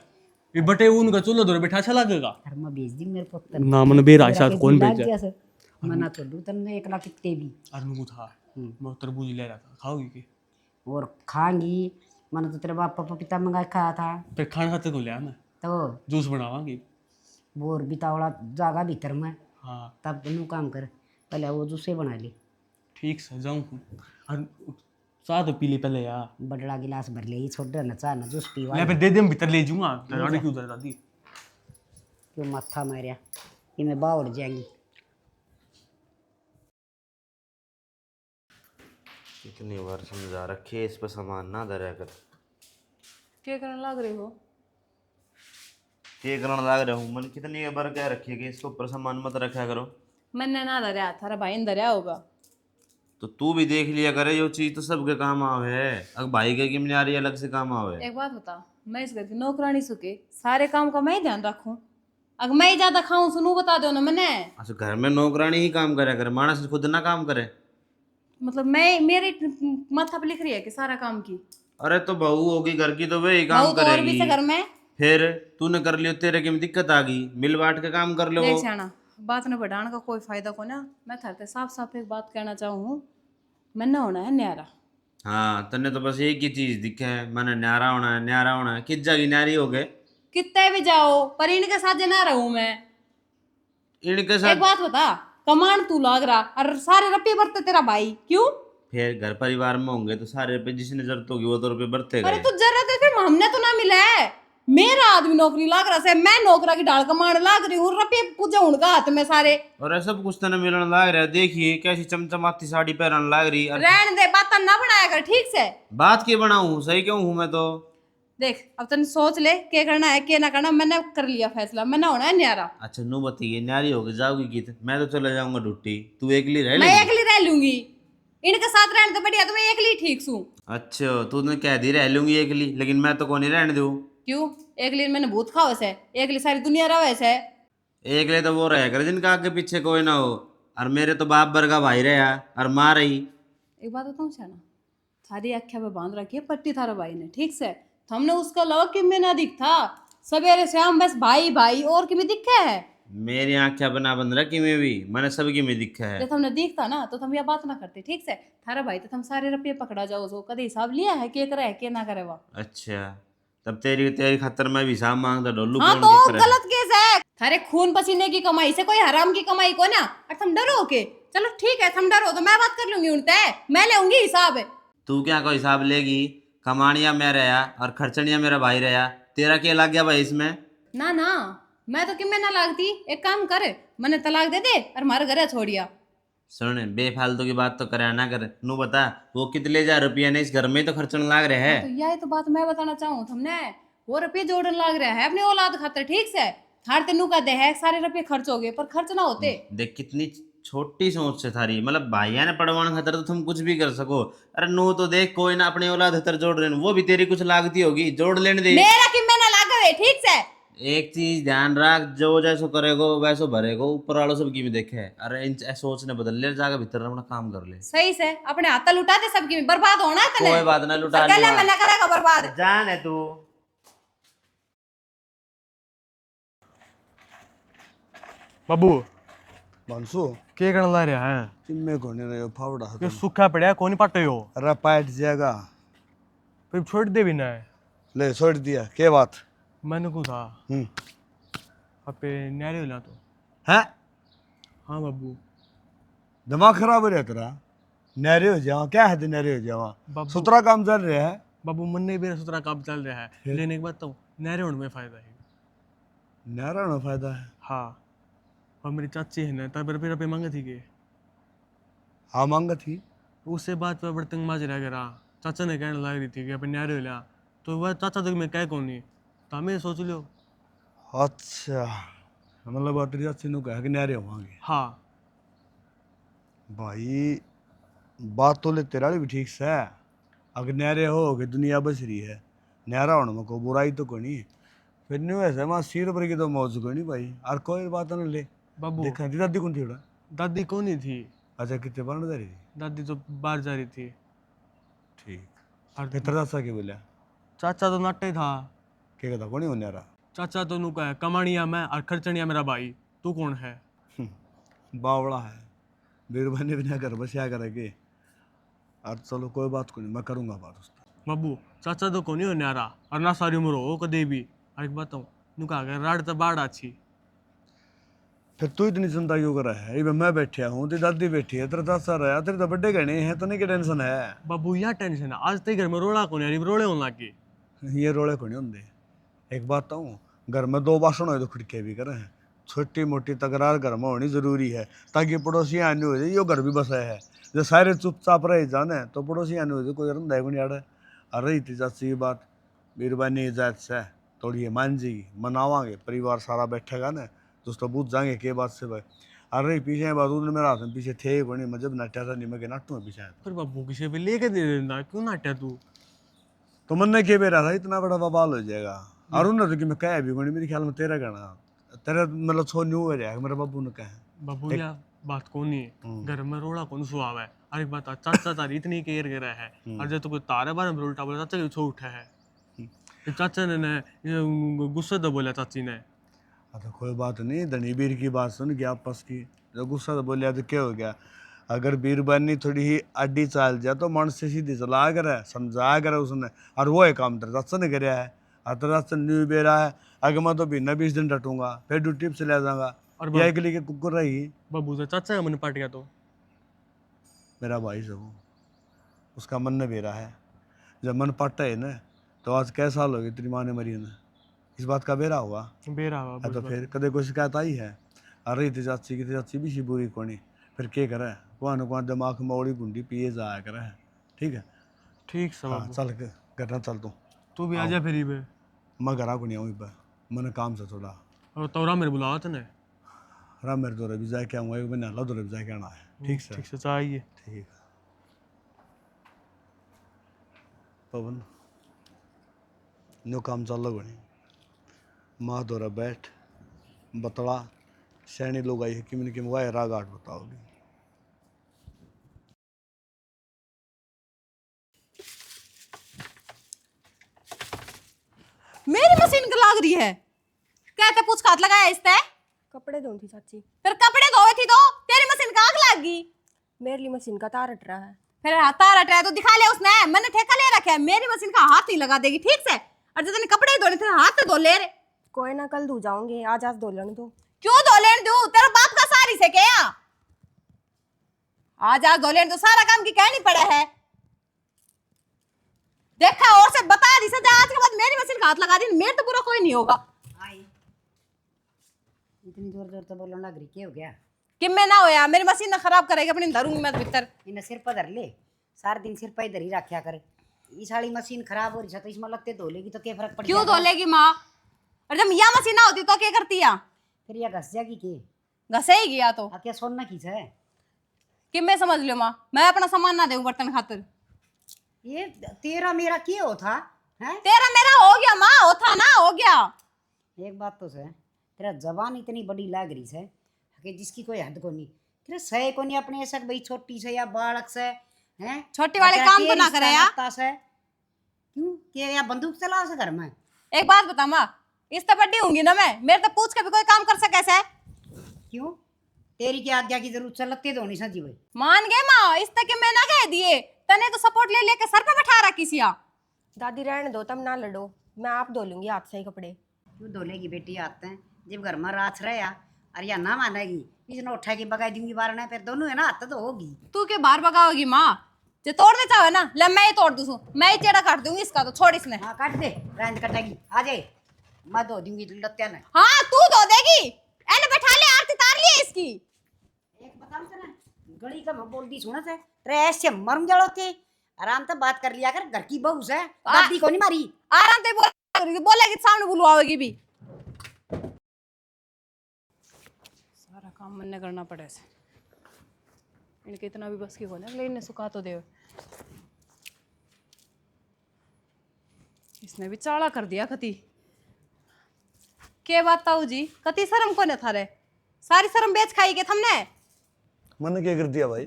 ये बटे उनका चूल्हा दौरे बैठा अच्छा लगेगा अरे मैं भेज दी मेरे पुत्र ना मन बेरा शायद कौन भेजा मना कर दूँ तन्ने 1 लाख कितने भी अरे था मैं तरबूज ले रहा था खाओगी कि और खाएंगी मैंने तो तेरे बाप पपीता मंगा के खाया था फिर खाना खाते को लिया मैं तो जूस बनावांगी बोर बितावड़ा जागा भीतर में हाँ तब नू काम कर पहले वो जूसे बना ली ठीक से जाऊँ और चाह तो पी ले पहले यार। बड़ला गिलास भर ले ही छोड़ ना चाह ना जूस पीवा मैं फिर दे दे, मैं भीतर ले जाऊंगा। दरवाजे क्यों उधर दादी? क्यों मत्था मारिया ये मैं बाहर जाएंगी। कितनी बार समझा रखी है इस पर सामान ना धरा कर। क्या करने लग रहे हो? ये करने लग रहा हूँ मन, कितनी बार कह रखी है कि इसके ऊपर सामान मत रखा करो। मैंने ना धरया, थारा भाई ने धरया होगा। तो तू भी देख लिया करे, ये चीज तो सबके काम आवे है। अगर भाई के की आ रही अलग से काम आवे। एक बात बता, मैं इस घर की नौकरानी सुके सारे काम का मैं ही ध्यान रखूं? अगर मैं ही ज्यादा खाऊं सुनू बता दो ना मैंने। अच्छा घर में नौकरानी ही काम करे करे, मानस खुद ना काम करे? मतलब मैं मेरे माथा पे लिख रही है कि सारा काम की। अरे तो बहू होगी घर की तो वही काम बहू तो और भी करेगी। से घर में। फिर तूने कर लियो, तेरे की में दिक्कत आ गई, मिल बांट के काम कर लो। देख सियाना, बात ने बढ़ाने का कोई फायदा को ना। मैं थारते साफ साफ एक बात कहना चाहूँ, मैं ना होना है न्यारा। हाँ तन्ने तो बस एक ही चीज दिखे है, मैंने न्यारा होना है, न्यारा होना है। किस जगह न्यारी हो गए? कितने भी जाओ पर इनके साथ ना रहूं मैं। इनके एक साथ बात बता, कमान तू लाग रहा और सारे रप्पे बरते तेरा भाई क्यों? फिर घर परिवार में होंगे तो सारे रुपए जिसने जरूरत होगी वो तो रुपए बरते अरे गए। तू जरूरत है फिर हमने तो ना मिला है। मेरा आदमी नौकरी लाग रहा से, मैं नौकरा की डाल कमान लाग रही हूँ, रप्पे पूजे उनका हाथ में सारे। और ऐसा सब कुछ तने मिलने लग रहा है, देखिए कैसी चमचमाती साड़ी पहनने लग रही। और रहने दे, बात ना बनाया कर ठीक से। बात की बनाऊं, सही क्यों हूं मैं तो। देख अब तन सोच ले क्या करना है क्या ना करना। मैंने कर लिया फैसला, मैंने होना है न्यारा। अच्छा नू बताइए, न्यारी होगी जाओगी कित? मैं तो चले जाऊंगा ड्यूटी, तू अकेली रह मैं लेगी? अकेली रह लूंगी, इनके साथ रहने तो बढ़िया, तो मैं अकेली ठीक हूँ। अच्छा तूने कह दी रह लूंगी अकेली, लेकिन मैं तो कौन ही रहने दूं। क्यों? अकेली मैंने भूत खाओ से, अकेली सारी दुनिया रहा वैसे। अकेले तो वो रह कर जिनका आगे पीछे कोई ना हो। और मेरे तो बाप वर्गा भाई रहा और माँ रही। एक बात बताऊँ ना, थारी आख्या पे बांध रखी है पट्टी थारा भाई ने ठीक से। हमने उसका अलावा कि में ना दिखता, सवेरे शाम बस भाई भाई और कि में दिखा है। मेरी आंखें बना बंद रखी में भी, मैंने सबकी में दिखा है। जब हमने दिखता ना तो हम यह बात ना करते ठीक से। थारा भाई तो हम सारे रुपये पकड़ा जाओ सो कदे हिसाब लिया है के करे है के ना करे वो। अच्छा तब तेरी तेरी खतर में भी हिसाब मांगता डोलू हाँ कौन तो की तरह। गलत केस है। थारे खून पसीने की कमाई से कोई हराम की कमाई को ना। और तुम डरो के? चलो ठीक है तुम डरो तो मैं बात कर लूंगी उनसे, मैं लेऊंगी हिसाब। तू क्या कोई हिसाब लेगी? कमानिया मैं रहा और खर्चनिया मेरा भाई रहा, तेरा क्या लग गया भाई इसमें? ना ना, मैं तो किमें ना लागती। एक काम कर, मैंने तलाक दे दे और मारे घर छोड़िया। सुन बेफालतू की बात तो करे ना कर। नू बता वो कितने हजार रुपया ने इस घर में तो खर्चने लाग रहे है। तो यही तो बात मैं बताना चाहूँ तुमने। वो रुपये जोड़न लाग रहा है अपनी औलाद खातर ठीक से। थार तेनू का दे है सारे रुपये खर्च हो गए पर खर्च ना होते। देख कितनी छोटी सोच से थारी, मतलब भाइया ने पड़वाने खातर तो तुम कुछ भी कर सको। अरे नू तो देख कोई ना अपनी औलाद खातर जोड़ रहे हैं, वो भी तेरी कुछ लागती होगी, जोड़ लेने दे। मेरा किमें ना लागे ठीक से। एक चीज ध्यान रख, जो जैसो करेगो वैसो भरेगो, ऊपर वालों सब की भी देखे है। अरे इन सोच ने बदल ले, जाकर भीतर अपना काम कर ले। सही से अपने हाथ लुटा दे, सबकी में बर्बाद होना है तने। कोई बात ना, लुटा अकेले लिया। में ना करेगा बर्बाद। जान है तू। बाबू मानसो क्या करने ला रहा है? चिम्मे को नहीं रहे फावड़ा ये तुम। सूखा पड़ा है कौन पाटे हो? अरे पाइट जाएगा। फिर छोड़ दे भी ना है। ले छोड़ दिया क्या बात? मैंने को था हम्म अपे न्यारे होला तो। है हाँ बाबू। दिमाग खराब हो रहा तेरा? नहरे हो जावा क्या है? नहरे हो जावा बाबू। सुतरा काम चल रहा है। बाबू मन नहीं बेरा सुतरा काम चल रहा है, लेने के बाद तो न्यारे होने में फायदा है। नहरा ना फायदा है। हाँ, और मेरी चाची है ना तब रुपये रुपये मांगे थी के हाँ मांगा थी। उससे बात पर बर्तन माज रह गया। चाचा ने कहने लग रही थी कि अपन न्यारे हो लिया, तो वह चाचा तो मैं कह कौन नहीं, तो हमें सोच लो। अच्छा मतलब तेरी चाची ने कहा कि नहरे होवांगे। हाँ भाई बात तो ले तेरा भी ठीक से है। अगर नहरे हो कि दुनिया बच रही है, नहरा होने में कोई बुराई तो कोई नहीं। फिर नहीं वैसे माँ सिर पर की तो मौज कोई नहीं भाई। और कोई बात ना ले। बाबू। देखा थी दादी कौन थी उड़ा? दादी कौन नहीं थी, अच्छा कितने बार जा रही थी? दादी तो बाहर जा रही थी। ठीक। और फिर तेरा चाचा क्या बोला? चाचा तो नाटे था। क्या कहता कौन ही हो नहरा? चाचा तो नु कहे कमानिया मैं और खर्चनिया मेरा भाई, तू कौन है? बावड़ा है, बीरबनी भी ना कर बस क्या करेंगे। और चलो कोई बात को नहीं, मैं करूँगा बात उसकी। बाबू चाचा तो कौन ही हो न्यारा और ना, सारी उम्र हो कदे भी। और एक बात हूँ नु कहा गया राड़ तो बाढ़ अच्छी। फिर तू इतनी चिंता क्यों करा है? ये मैं बैठा हूँ, तेरी दादी बैठी है, तेरा दासा रहा है, तेरे तो बड्डे गहने हैं, तो नहीं क्या टेंशन है? बाबू यार टेंशन है, आज तक घर में रोड़ा को नहीं रोड़े होने लगे। ये रोले को नहीं होंगे। एक बात कहूँ, घर में 2 बासन हो तो खिड़के भी करें। छोटी मोटी तकरार घर में होनी जरूरी है, ताकि पड़ोसी आने हो जाए, यो घर भी बसा है। जब सारे चुपचाप रह जाने तो पड़ोसी आने हो जाए, कोई रंधा को नहीं आड़े। अरे इतनी चाची की बात बीरबानी जात से थोड़ी ये मान जी मनावांगे, परिवार सारा बैठेगा ना तो उसको पूछ जाएंगे के बात से भाई। अरे पीछे बात उन्होंने मेरा हाथ में पीछे थे को नहीं, मैं जब नाट्या था नहीं, मैं के नाटू में पीछे आया। फिर बाबू किसी पे लेके दे देना, क्यों नाट्या तू? तो मन ने के बेरा था इतना बड़ा बवाल हो जाएगा। और उन्होंने तो कि मैं कह भी कोनी, मेरे ख्याल में तेरा कहना तेरा मतलब छो न्यू हो जाएगा, मेरे बाबू ने कहा। बाबू यार बात कौन नहीं है, घर में रोड़ा कौन सुहावा है। अरे बात चाचा तारी इतनी केयर कर रहा है, और जब तो कोई तारे बारे में उल्टा बोला चाचा की छो उठा है। ये चाचा ने ये गुस्से तो बोला चाची ने। तो कोई बात नहीं, धनी बीर की बात सुन के आपस की, जो गुस्सा तो बोलिया तो क्या हो गया? अगर बीरबानी थोड़ी ही अड्डी चाल जाए तो मन से सीधी चला कर समझाया कर उसने, और वो एक काम तेरा चाचा ने कराया है। और तेरा चाचा न्यू बेरा है, अगर मैं तो बिना 20 दिन डटूंगा, फिर ड्यूटी से ले जाऊंगा, और या के लिए कुकुर रही। बाबू तो चाचा का मन पट गया तो मेरा भाई सब उसका मन न बेरा है। जब मन पटता है ना तो आज कै साल हो गए तेरी माँ ने मरी ना, इस बात का बेरा हुआ। बेरा अब तो फिर कदे कोई शिकायत आई है? अरे तेरी चाची की चाची भी सी बुरी कोनी, फिर क्या करे? कुआं कुआं दिमाग में ओड़ी गुंडी पिए जाया करे। ठीक है ठीक सब हाँ, बाबू। चल के घटना चल तू भी आजा फिर बे। मैं घरा को नहीं आऊँ मैंने काम से थोड़ा और तोरा मेरे बुलावा तने। रा मेरे दो रवि जाए के आऊँगा, एक महीना ला 2 रवि जाए के आना है। ठीक से ठीक से चाहिए। ठीक है पवन नो काम चल रहा बनी माँ दौरा बैठ बतला सैनी लोग आई है कि मैंने कि मुझे राग आठ बताओगी। मेरी मशीन को लाग रही है, कहते पूछ हाथ लगाया इसने। कपड़े धोई थी चाची। फिर कपड़े धोए थी तो तेरी मशीन का आग लाग गई। मेरे लिए मशीन का तार हट रहा है। फिर तार हटाया तो दिखा ले उसने, मैंने ठेका ले रखा है, मेरी मशीन का हाथ ही लगा देगी ठीक से। और जो तूने कपड़े धोने थे हाथ तो धो ले रे। कोई ना कल धो जाऊंगे, आज आज धो लेने दो। क्यों धो लेने दूं, तेरा बाप का सारी से क्या? आज आज धो लेने तो सारा काम की कहनी पड़ा है। देखा और से बता दी सजा, आज के बाद मेरी मशीन का हाथ लगा दी, मेरे तो पूरा कोई नहीं होगा। आई इतनी जोर जोर से बोलने लग रही, क्या हो गया? कि मैं ना होया मेरी मशीन ना खराब करेगी, अपनी धरूंगी मैं तो भीतर। इन्हें सिर पर धर ले, सारा दिन सिर पर इधर ही रखा कर। इस वाली मशीन खराब हो रही है तो इसमें लगते धो लेगी तो क्या फर्क पड़ क्यों जाएगा? धो लेगी माँ? और जब यह मशीन ना होती तो क्या करती है? फिर यह घस जाएगी के? घसे ही गया तो क्या सोना की है? कि मैं समझ लियो माँ, मैं अपना सामान ना दूं बर्तन खातिर। ये तेरा मेरा क्या हो था है? तेरा मेरा हो गया माँ, होता ना हो गया। एक बात तो है, तेरा जबान इतनी बड़ी लाग रही है कि जिसकी कोई हद को नहीं। तेरा सह को नहीं अपने ऐसा भाई छोटी से या बालक से हैं? छोटी वाले काम तो ना करे यार। क्यों क्या या बंदूक चला से घर में? एक बात बता माँ, इस तो बड्डी होंगी ना मैं, मेरे तो पूछ के भी कोई काम कर सके कैसे? क्यों तेरी क्या आज्ञा की जरूरत चलती तो नहीं सजी भाई। मान गए माँ, इस तक मैं ना कह दिए, तने तो सपोर्ट ले लेके सर पे बैठा रहा किसी या। दादी रहने दो, तब ना लड़ो, मैं आप धो लूंगी हाथ से ही कपड़े। क्यों धोलेगी बेटी आते हैं जब घर में रात रहे या अरे या ना मानेगी, इसने उठा के बगा दूंगी बारना, फिर दोनों है ना हाथ तो होगी। तू के बाहर भगाओगी माँ? जो तोड़ने चाहे ना ले मैं ही तोड़ दूँ, मैं ही चेड़ा काट दूंगी इसका, तो छोड़ इसने। हाँ काट दे, रंज कटेगी, आ जाए मैं धो दूंगी लत्या ने। हाँ तू धो देगी, एने बैठा ले, आरती तार ली इसकी। एक बताऊं तेरा गली का मैं बोल दी सुना से तेरे ऐसे मरम जड़ो थे, आराम से बात कर लिया कर, घर की बहू से दादी को नहीं मारी। आराम से बोलेगी सामने बुलवाओगी भी। सारा काम मन ने करना पड़े से, इनके इतना भी बस की होने अगले इन्हें सुखा तो दे। इसने भी चाड़ा कर दिया कति। के बात ताऊ जी, कति शर्म को ने थारे, सारी शर्म बेच खाई के थमने। मैंने क्या कर दिया भाई?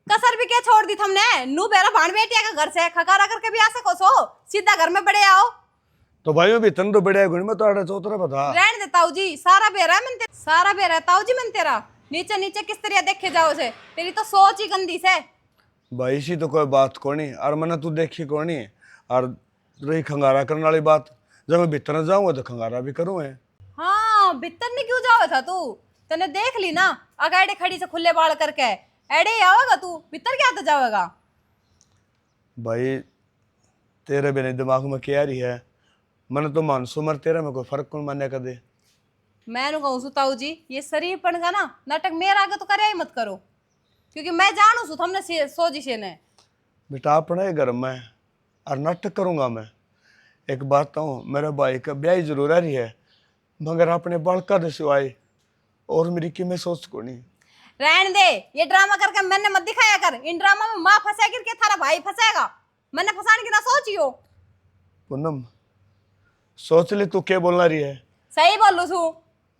कसर भी क्या छोड़ दी थमने? नू बेरा भाण बेटिया का घर से खकारा करके भी आ सको सो, सीधा घर में बड़े आओ। तो भाइयों भी तन तो बढ़िया गुण में तो आड़े चौतरा बता रहने दे ताऊ जी, सारा बेरा है मन तेरा, सारा बेरा है ताऊ जी मन तेरा। नीचे नीचे किस तरह देखे जाओ से, तेरी तो सोच ही गंदी से। भाई सी तो कोई बात कोनी, और मैंने तू देखी कोनी। और रही खंगारा करने वाली बात, जब मैं भीतर जाऊंगा तो खंगारा भी करूँ। हाँ भीतर नहीं क्यों जाओ था तू? तने देख ली ना अगाड़े खड़ी से खुले बाल करके एड़े आवेगा तू भीतर क्या तो जावेगा। भाई तेरे बिना दिमाग में क्या रही है, मैंने तो मानसू मर तेरा में कोई फर्क कौन मान्य कर दे। मैं कहूँ सुताऊ जी ये शरीरपन का ना नाटक मेरे आगे तो करे ही मत करो, क्योंकि मैं जानू सु हमने सोजी से ने बेटा अपने घर में और नाटक करूंगा मैं। एक बात कहूँ, मेरे भाई का ब्याह जरूर आ रही है, मगर अपने बालका दे सिवाय और मेरी की मैं सोच को नहीं। रहने दे, ये ड्रामा करके मैंने मत दिखाया कर। इन ड्रामा में माँ फंसेगी कि थारा भाई फंसेगा। मैंने फंसाने की ना सोचियो। पूनम सोच ले तू क्या बोलना रही है। सही बोलू सू।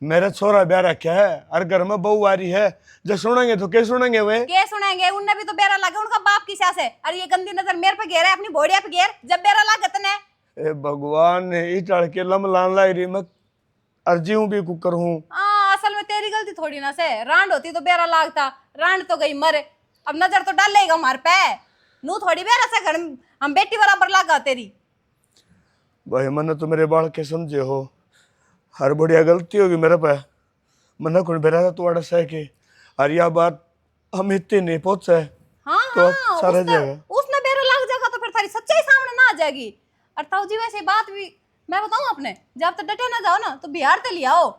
मेरा छोरा ब्याह रखा है और घर में बहू आ रही है, जब सुनेंगे तो क्या सुनेंगे वे। के सुनेंगे, उनने भी तो बेरा लगे उनका बाप की स्यास है। अरे ये गंदी नजर मेरे पे घेरा है, अपनी बोड़िया पे घेर जब बेरा लगा तने। ए भगवान ई चढ़ के लम लान लाई रही मैं अर्जी हूं भी कुकर हूं। असल में तेरी गलती थोड़ी ना से, रांड होती तो बेरा लागता, रांड तो गई मरे। अब नजर तो डालेगा हमारे पे, नू थोड़ी बेरा से घर हम बेटी बराबर लागा तेरी। भाई मैंने तो मेरे बाल के समझे हो, हर बढ़िया गलती होगी मेरे पे। मैंने कौन बेरा था तू सह के, और यह बात हम इतने नहीं पहुंचे हाँ तो हाँ सारा जाएगा। उसने बेरा लग जाएगा तो फिर तारी सच्चाई सामने ना आ जाएगी। और ताऊ जी वैसे बात भी मैं बताऊं अपने, जब तक डटे ना जाओ ना तो बिहार ते लियाओ,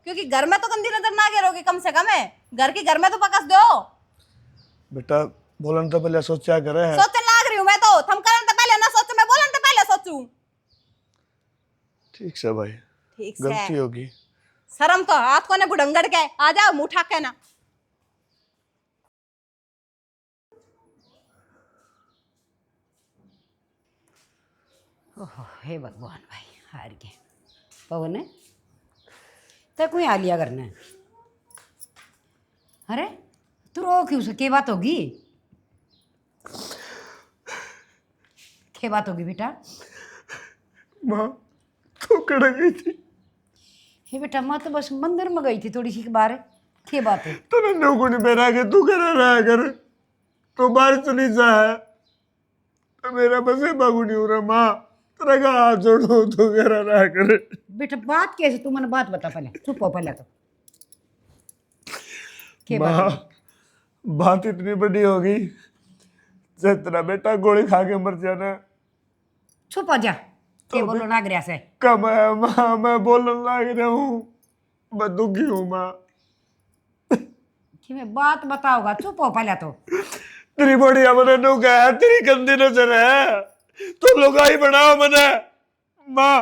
क्योंकि घर में तो गंदी नजर ना गिरोगे कम से कम है, घर की घर में तो पकस दो। बेटा बोलन तो पहले सोचा करे है। सोचने लाग रही हूँ मैं तो, थम करन तो पहले ना सोचूं, मैं बोलन तो पहले सोचूं। ठीक से भाई, ठीक से गलती होगी। शर्म तो हाथ को ने बुढ़ंगड़ के आ जाओ मुंह ठाक के ना। ओहो हे भगवान भाई हार गए पवन है तो कोई आ लिया करना। अरे तू रो क्यों से, क्या बात होगी, क्या बात होगी बेटा। माँ तो कड़ गई थी। हे बेटा माँ तो बस मंदिर में गई थी थोड़ी सी बार, क्या बात है। तो नन्नू को नहीं बेरा के तू करा रहा कर, तो बाहर चली जा है तो मेरा बसे बागू नहीं हो रहा। माँ तेरा का हाथ जोड़ो तो करा रहा कर। बेटा बात कैसे, तू मैंने बात बता पहले, चुप हो पहले तो। क्या बात माँ है? बात इतनी बड़ी होगी, जब तेरा बेटा गोली खा के मर जाना। चुप हो जा, क्या बोलो नाग रहा से। कम है माँ, मैं बोलने लग रहा हूँ, मैं दुखी हूँ माँ। कि मैं बात बताओगा, चुप हो पहले तो। तेरी बड़ी हमने नु कहा तेरी गंदी नजर है, तो लुगाई बनाओ मने। माँ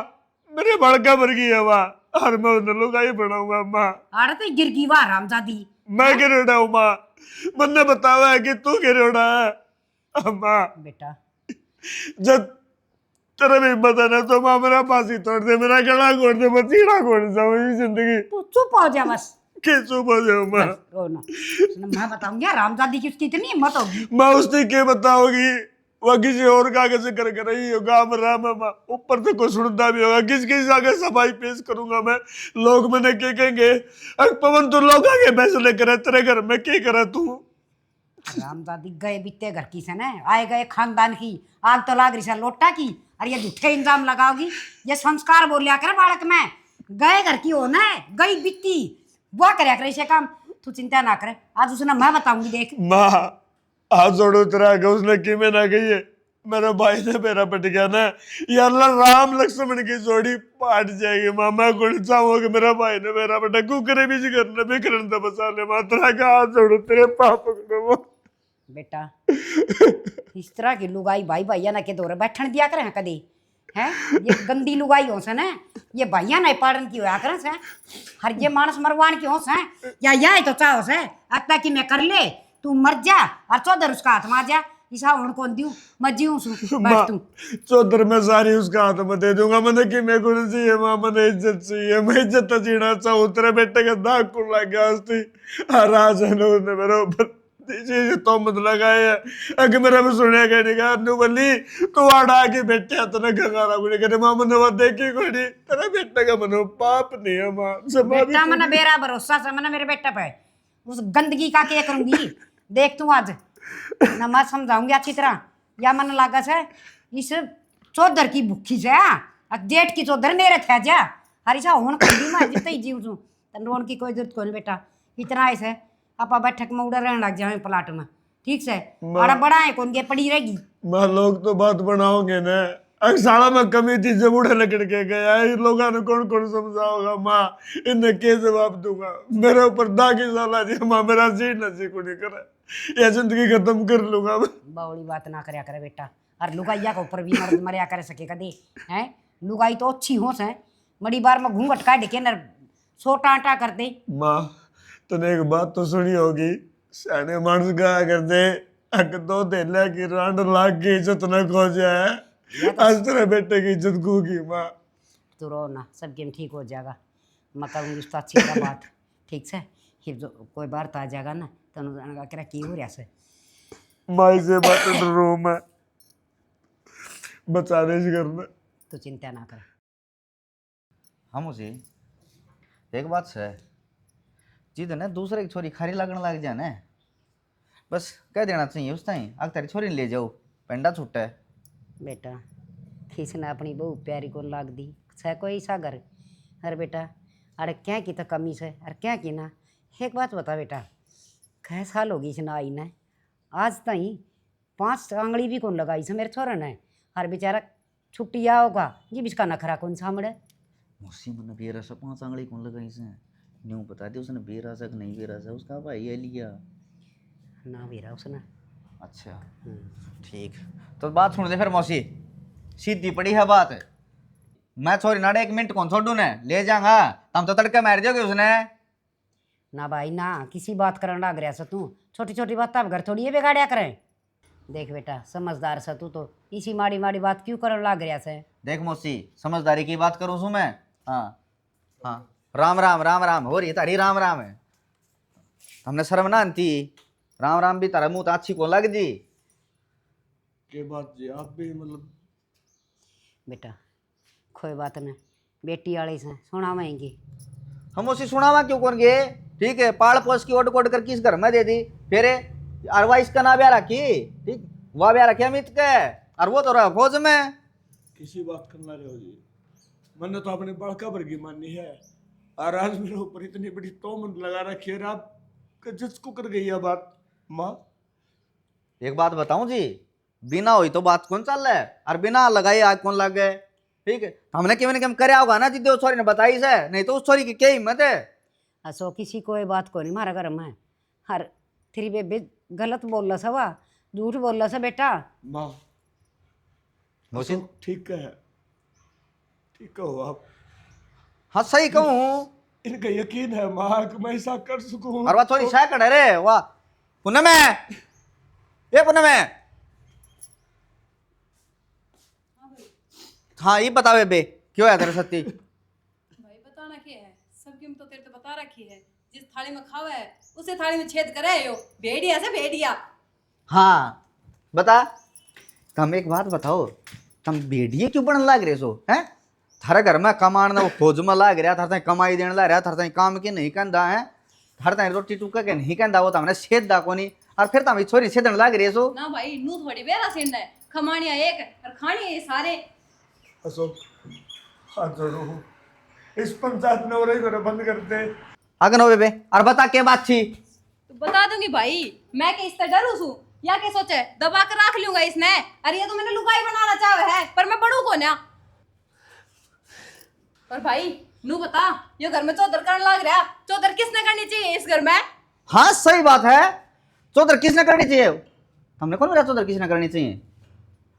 मेरे बड़का मर गई है माँ, और मैं उन्हें लुगाई बनाऊंगा माँ। अरे तो गिरगी वाह रामजादी। मैं गिरोड़ा हूँ माँ, मैंने बताया है कि तू गिरोड़ा है। माँ बेटा जब तेरा भी हिम्मत है ना तो माँ मेरा फांसी तोड़ दे, मेरा गला घोट दे, मैं चीड़ा घोट जाऊँ ये जिंदगी। तू चुप हो जा बस, के चुप हो जाऊँ माँ। रोना। मैं बताऊंगी रामजादी की उसकी इतनी हिम्मत होगी। माँ उसने क्या बताओगी, वह किसी और का आगे से कर रही होगा मरा मैं माँ, ऊपर से कोई सुनता भी होगा, किस आगे सफाई पेश करूंगा मैं। लोग मैंने क्या कहेंगे, अरे पवन तू लोग आगे फैसले करे, तेरे घर में क्या करे तू। रामजादी गए बीते घर की से न आए गए खानदान की आग तो लाग रही से लोटा की, और ये झूठे इंजाम लगाओगी। ये संस्कार बोलिया कर बालक में, गए घर की हो ना गई बीती वो करया करे इसे काम। तू चिंता ना करे, आज उसने मैं बताऊंगी देख। माँ हाथ जोड़ो तेरा आगे, उसने कि में ना गई है, मेरे भाई ने मेरा पट गया ना, ये अल्लाह राम लक्ष्मण की जोड़ी पाट जाएगी माँ। मैं कुछ चाहूँ कि मेरा भाई ने मेरा पटा कुकरे भी करना भी करना बचा ले माँ, तेरा का हाथ जोड़ो, तेरे पाप पकड़ो। बेटा इस तरह की लुगाई भाई भैया ना के दौरे बैठन दिया करें कदी है। ये गंदी लुगाई हो से न, ये भैया ना पाड़न की होया करें से, हर ये मानस मरवान की हो से, या यह तो चाहो से अत्ता की मैं कर ले तू मर जा और चौधर उसका हाथ मार जा। इसा हूं कौन दियो मैं जीऊं सु बैठ तू। चौधर में सारी उसका हाथ में दे दूंगा, मैंने कि मैं गुण चाहिए माँ, मैंने इज्जत चाहिए, मैं इज्जत जीना चाहूँ। तेरे बेटे का दाग को लग गया हस्ती, राज है उसने मेरे ऊपर तो मत लगाए है। अगर मेरा भी सुनिया कहने का नु बल्ली तो आड़ा के बेटे तो ना गंगारा गुने कहते माँ मैंने वो देखी कोई नहीं, तेरा बेटे का मनो पाप नहीं है माँ। बेटा मैंने बेरा भरोसा से मैंने मेरे बेटे पे उस गंदगी का क्या करूंगी देख तू आज ना, मैं समझाऊंगी अच्छी तरह। या मन लागा से इस चौधर की भूखी से जेठ की चौधर नेरे थे जा हरी सा होन कभी मैं जितने ही जीव छू तन रोन की कोई जरूरत कोनी बेटा। इतना ऐसे आपा बैठक में उड़ा रहने लग जाए प्लाट में, ठीक से। बड़ा बड़ा है कौन के पड़ी रहेगी। माँ लोग तो बात बनाओगे ना, अगसाला में कमी थी जब उड़े लकड़ के गया, इन लोगों ने कौन कौन समझाओगा माँ, इन्हें क्या जवाब दूंगा। मेरे ऊपर दागी साला जी माँ, मेरा जी नसी को नहीं करे, ये जिंदगी खत्म कर लूंगा मैं। बावली बात ना करया करे बेटा। और लुगाइया के ऊपर भी मर्द मरिया करे सके कदे हैं। लुगाई तो अच्छी होश है, बड़ी बार में घूंघट काट के न सोटा आटा कर दे। माँ तूने एक बात तो सुनी होगी, सियाने मानस कहा करते अक दो तेला की रांड लाग की इज्जत न खो जाए, आज तेरे बेटे की इज्जत खूगी माँ। तू रो ना, सब गेम ठीक हो जाएगा। मैं करूँगी उसका अच्छी तरह बात, ठीक से। फिर जो कोई बार तो आ जाएगा ना तो उन्होंने कहा की हो रहा से माई से बात डरो मैं, बचाने से करना। तो चिंता ना कर। हम उसी एक बात से जिद ने दूसरे की छोरी खारी लगने लग जाए ना, बस कह देना चाहिए उस टाइम अग तेरी छोरी ले जाओ, पेंडा छुट्टा है। बेटा किसने अपनी बहू प्यारी को लाग दी है कोई सा घर। अरे बेटा अरे क्या की तो कमी से, अरे क्या की ना। एक बात बता बेटा, कै साल होगी इस ना आई ने, आज तई 5 आंगली भी कौन लगाई से मेरे छोरा ने। हर बेचारा छुट्टी आओगा जी बिस्का नखरा कौन सामने। मुसी मन बेरा से 5 आंगली कौन लगाई से न्यू बता दे उसने बेरा से कि नहीं बेरा से, उसका भाई है लिया ना बेरा उसने। अच्छा ठीक, तो बात सुन ले फिर मौसी, सीधी पड़ी है बात। मैं छोरी नाड़े 1 मिनट कौन छोड़ू ने ले जाऊंगा, तुम तो तड़के मार दोगे उसने। ना भाई ना, किसी बात करने लग रहा से तू, छोटी छोटी बात अब घर थोड़ी ये बिगाड़िया करें। देख बेटा समझदार से तू तो इसी माड़ी माड़ी बात क्यों करने लग रहा से। देख मौसी समझदारी की बात करूँ सू मैं। हाँ हाँ राम राम राम राम हो रही तारी राम राम है, हमने शर्म ना आती। राम राम भी तारा मुँह तो अच्छी को लग दी। के बात जी आप भी मतलब बेटा कोई बात नहीं, बेटी वाले से सुना महंगी। हम उसी सुनावा क्यों कौन गए, ठीक है पाल पोस की ओट कोट कर किस घर में दे दी, फिर अरवा इसका ना ब्याह रखी, ठीक वह ब्याह रखे अमित के, और वो तो रहा फौज में। किसी बात करना रहे हो जी, मैंने तो अपने बड़का वर्गी मानी है, और आज मेरे ऊपर इतनी बड़ी तोहमत लगा रखी है, आप जिसको कर गई है बात। माँ एक बात बताऊं जी, बिना हुई तो बात कौन चल रहा है, और बिना लगाई आग कौन लग गए, ठीक है। हमने किसी ने कम करे होगा ना जिद्दे उस छोरी ने बताई से, नहीं तो उस छोरी की क्या हिम्मत है। असो किसी को ये बात को नहीं मारा घर में। हर तेरी बेबे गलत बोल रहा सवा, झूठ बोल रहा सा बेटा। माँ मौसी ठीक है, ठीक कहो आप। हाँ सही कहूँ, इनका यकीन है माँ कि मैं ऐसा कर सकूँ। और वह थोड़ी शाय कड़ रे वाह पुनः में ये पुनः में। हाँ ये बता बेबे क्यों है तेरे सत्ती। भाई बताना क्या है, सब कीमत तो तेरे तो बता रखी है, जिस थाली में खावा है उसे थाली में छेद करे हो, भेड़िया से भेड़िया। हाँ बता, तुम एक बात बताओ, तुम भेड़िए क्यों बनने लग रहे सो हैं। थारे घर में कमान वो खोज में लग रहा, थारे कमाई देने लग रहा, थारे काम के नहीं कहता है, थारे रोटी टुका के नहीं कहता, वो तो हमने छेद दा को नहीं, और फिर तुम छोरी छेदन लग रहे सो ना भाई नू थोड़ी बेरा सिंड है, खमानिया एक और खानी ये सारे। असो हाथ जोड़ो, इस पंचायत में हो रही को बंद करते। आगे नो बेबे और बता क्या बात थी। तो बता दूंगी भाई, मैं के इससे डरू सू या के सोचे दबा कर रख लूंगा इसने। अरे ये तो मैंने लुगाई बनाना चाहे है, पर मैं बड़ू को ना। और भाई नू बता, ये घर में चौधर करने लग रहा, चौधर किसने करनी चाहिए इस घर में। हाँ सही बात है, चौधर किसने करनी चाहिए, हमने कौन मेरा चौधर किसने करनी चाहिए।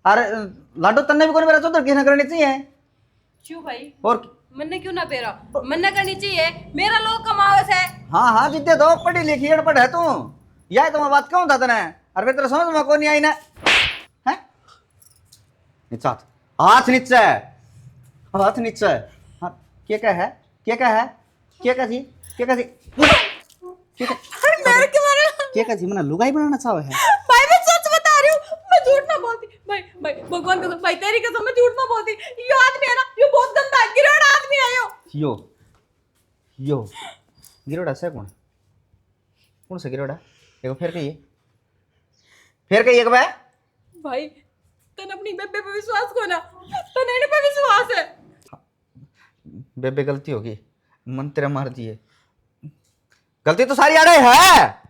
अरे लाडो तन्ने भी कौन मेरा चौधर किसने करनी चाहिए। क्यों भाई, और मन्ने क्यों ना पेरा, मन्ने करनी चाहिए, मेरा लोग कमावे से। हाँ हाँ जितने दो पढ़ी लिखी अनपढ़ है तू, यह तो मैं बात क्यों था तने, अरे फिर तेरा समझ में कौन नहीं आई ना है। नीचे हाथ नीचे, हाथ नीचे, हाँ क्या है क्या है क्या जी क्या जी क्या जी, मैंने लुगाई बनाना चाहे है। भाई मैं सच बता रही हूँ, मैं झूठ ना बोलती। भाई भाई भगवान कसम, भाई तेरी कसम मैं झूठ ना बोलती। यो आदमी है ना, यो बहुत गंदा गिरोड़ा आदमी है यो। यो गिरोड़ा से कौन कौन सा गिरोड़ा, देखो फिर कहिए बे। भाई तन अपनी बेबे पे विश्वास को ना, तन इन्हें पे विश्वास है। बेबे गलती होगी, मन तेरा मार दिए, गलती तो सारी आड़े है,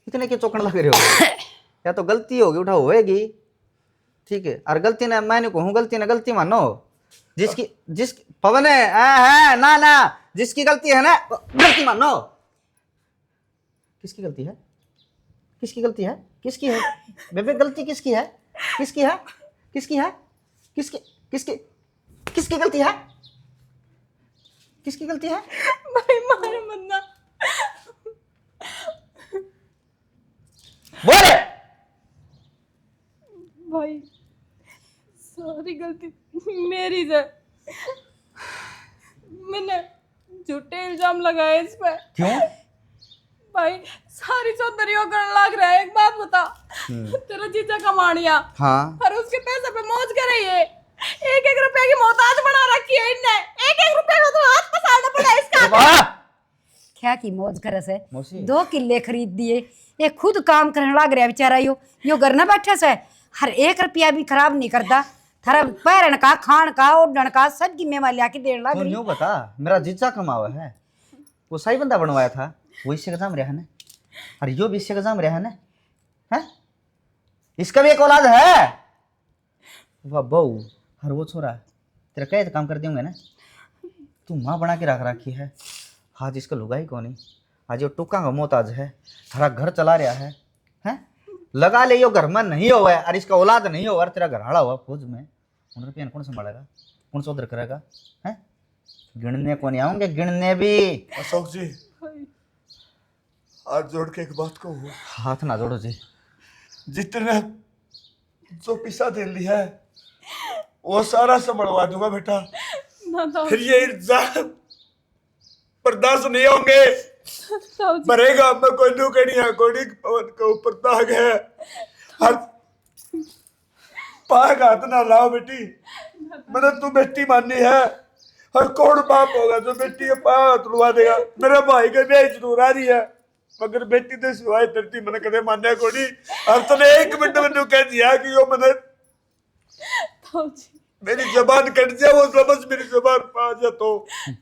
इतने क्यों चौकड़ लग रहे हो? या तो गलती होगी उठा होएगी, ठीक है। और गलती ना मैं नहीं कहूँ, गलती ना गलती मानो, जिस पवन है ना ना, जिसकी गलती है ना गलती मानो। किसकी गलती है? किसकी गलती है? किसकी है बेबे? गलती किसकी है? किसकी है? किसकी है? किसकी किसकी किसकी गलती है? किसकी गलती है? भाई मारे मत ना। बोले भाई सारी गलती मेरी है। मैंने झूठे इल्जाम लगाए इस पे। क्यों? भाई सारी चौधरी करने लग रहा है। एक बात बता, तेरा जीजा कमानिया हाँ और उसके पैसे पे मौज कर रही है। एक एक रुपए की मोहताज बना रखी है इनने। एक एक रुपए को तो हाथ पसारना पड़ा इसका। वाह! क्या की मौज करस है। मौसी। 2 किले खरीद दिए, ये खुद काम करने लग रहा बेचारा। यो घर ना बैठे से हर 1 रुपया भी खराब नहीं करता। थारा पैरन का, खान का, ओढ़न का सब जिम्मेवारी लिया के देने लग तो रही। न्यू बता, मेरा जीजा कमावा है, वो सही बंदा बनवाया था, वो इससे गजाम रहा है ना, और यो भी इससे गजाम रहा है ना, है? इसका भी एक औलाद है। वाह बहू, हर वो छोरा तेरा क्या काम कर देंगे ना, तू माँ बना के रख रखी है। आज इसका लुगाई कौन है, आज यो टुक्का का मोहताज है, थारा घर चला रहा है, हैं? लगा ले यो घर में नहीं हो है, और इसका औलाद नहीं हो, और तेरा घर हाड़ा हुआ फौज में, 1 रुपया कौन संभालेगा, कौन सा उधर करेगा, हैं? गिनने को नहीं आऊंगे, गिनने भी। अशोक जी, हाथ जोड़ के एक बात कहूँ, हाथ ना जोड़ो जी। जितने जो पैसा दे लिया है वो सारा संभलवा दूंगा बेटा। ना तो फिर ये इल्जाम बर्दाश्त नहीं होंगे। मरेगा मैं कोई नू कहीं है, कोई नहीं पवन के ऊपर दाग है। हर पाग हाथ ना लाओ बेटी, मैंने तू बेटी मानी है, और कौन बाप होगा जो बेटी के पाग तुड़वा देगा। मेरे भाई के ब्याह जरूर आ रही है, मगर बेटी तो सिवाय धरती मैंने कदे मान्या को नहीं। अब तूने 1 मिनट में कह दिया कि यो मैंने मेरी जबान कट जाए, वो लफ्ज मेरी जबान पा जा तो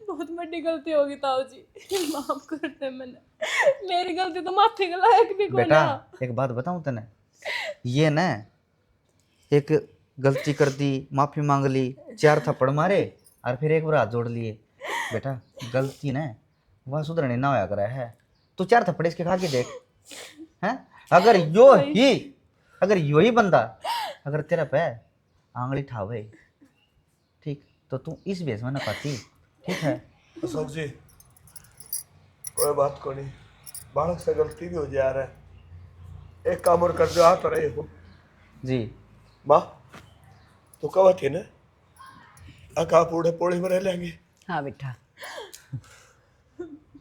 बहुत बड़ी गलती होगी ताऊ जी, माफ कर दे। मैंने मेरी गलती तो माफी के लायक भी कोई बेटा ना। एक बात बताऊं तने, ये ना एक गलती कर दी, माफी मांग ली, 4 थप्पड़ मारे, और फिर एक बार हाथ जोड़ लिए। बेटा गलती ना वह सुधरने ना होया करा है, तू 4 थप्पड़ इसके खा के देख, हैं? अगर यो ही बंदा अगर तेरा पैर आंगली ठावे, ठीक, तो तू इस बेस में ना पाती, ठीक है? अशोक जी कोई बात को नहीं, बालक से गलती भी हो जा रहा है। एक काम और कर दो, आ तो रहे हो जी। माँ तो कब थी ना अका पूरे पोड़ी में रह लेंगे। हाँ बेटा,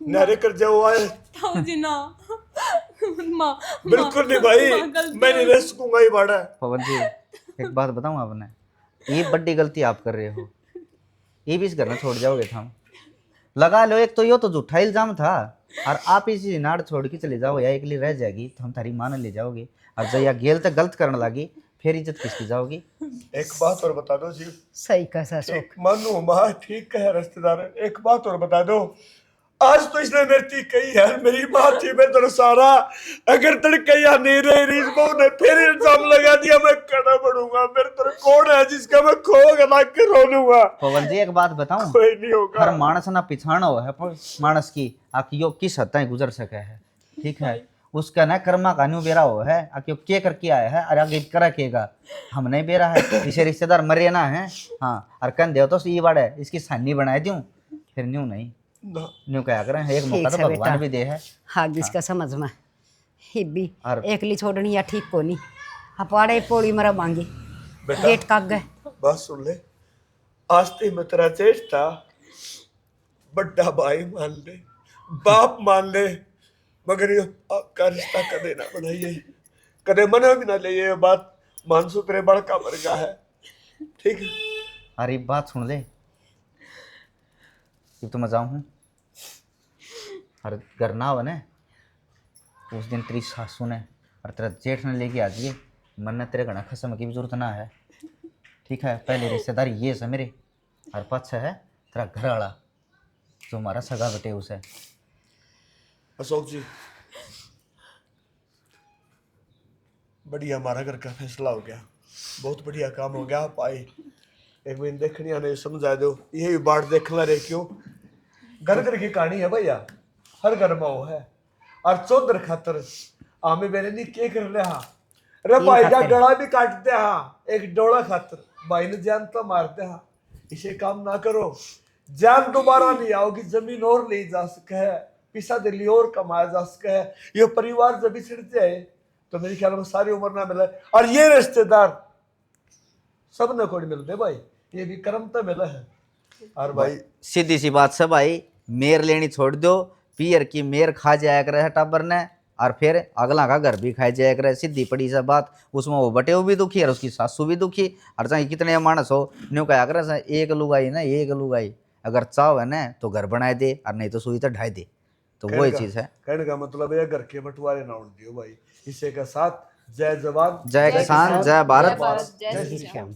नारे कर जाओ आए। ताऊ जी ना, माँ बिल्कुल नहीं भाई, मैं नहीं रह सकूंगा ये बाड़ा। पवन जी एक बात बताऊं आपने, ये बड़ी गलती आप कर रहे हो, ये भी इस घर में छोड़ जाओगे हम, लगा लो। एक तो यो तो झूठा इल्जाम था, और आप इसी नाड़ छोड़ के चले जाओ या अकेली रह जाएगी तो हम थारी मान ले जाओगे, और जब या गेल तक गलत करने लगी फिर इज्जत किसकी जाओगी? एक बात और बता दो जी, सही कहा अशोक। एक मानो माँ ठीक है रिश्तेदार, एक बात और बता दो, आज तो इसने मेरी कही है, मेरी माँ थी मैं तो सारा, अगर तड़के या नहीं रही रीस बहू ने फिर इल्जाम लगा दिया, मैं कड़ा पड़ूंगा। मेरे तो कौन है जिसका मैं खो गला के रो लूंगा? पवन जी एक बात बताऊं, कोई नहीं होगा। हर मानस ना पिछाना हो है, पर मानस की आकियो किस हद तक गुजर सके है, ठीक है? उसका ना कर्मा का न्यू बेरा हो है, आकियो के करके आया है, और आगे करा केगा हम नहीं बेरा है, इसे रिश्तेदार मरे ना है। हाँ, और कन दे तो ये बाड़ है, इसकी सानी बनाए दूं, फिर न्यू नहीं न्यू क्या करें, एक मौका तो ठीक है भगवान बेटा। भी दे है। हाँ जिसका समझ में हिब्बी और- एकली छोड़नी या ठीक को नहीं, हपाड़े पोड़ी मरा मांगी बेटा गेट काग गए। बात सुन ले, आज ते मैं तेरा जेठ था, बड़ा भाई मान ले, बाप मान ले, मगर ये आपका रिश्ता कदे ना बनाइए, कदे मना भी ना ले। ये बात मानसू तेरे बड़का वर्गा है, ठीक है? अरे बात सुन ले, ये तो मैं जाऊँ हूँ, और घर ना हो ना उस दिन तेरी सासू ने और तेरा जेठ ने लेके आ जाइए, मरना तेरे घना खसम की भी जरूरत ना है, ठीक है? पहले रिश्तेदारी ये है मेरे, और पक्ष है तेरा घर वाला जो हमारा सगा बेटे उसे, अशोक जी, बढ़िया, हमारा घर का फैसला हो गया, बहुत बढ़िया काम हो गया। आप आए, एक दिन देखनी आने समझा दो, यही बाट देखना रहे क्यों। घर घर की कहानी है भैया, हर घर में वो है। और चौधर खातर आमे मैंने नहीं के कर लिया, अरे भाई का गला भी काटते हाँ, एक डोला खातर भाई ने जान तो मारते हाँ। इसे काम ना करो, जान दोबारा नहीं आओगी, जमीन और ली जा सके है, पिसा दिल्ली और कमाया जा सके है। ये परिवार जब छिड़ते है तो मेरे ख्याल में सारी उम्र ना मिले। और ये रिश्तेदार सब ने कोई मिलते भाई, ये भी कर्म तो मिला है। और भाई सीधी सी बात से भाई, मेर लेनी छोड़ दो, पियर की मेर खा जाया करे है टाबर ने, और फिर अगला का घर भी खाई जाया करे। सीधी पड़ी सा बात, उसमें वो बटे भी दुखी और उसकी सासू भी दुखी। और चाहे कितने मानस हो, न्यू कहा करे एक लुगाई ना, एक लुगाई अगर चाव है ना तो घर बनाए दे, और नहीं तो सुई तो ढाई दे। तो वही चीज है। कहने का मतलब है घर के बंटवारे ना उड़ दियो भाई। इसे का साथ, जय जवान जय किसान, जय भारत। जय श्री राम।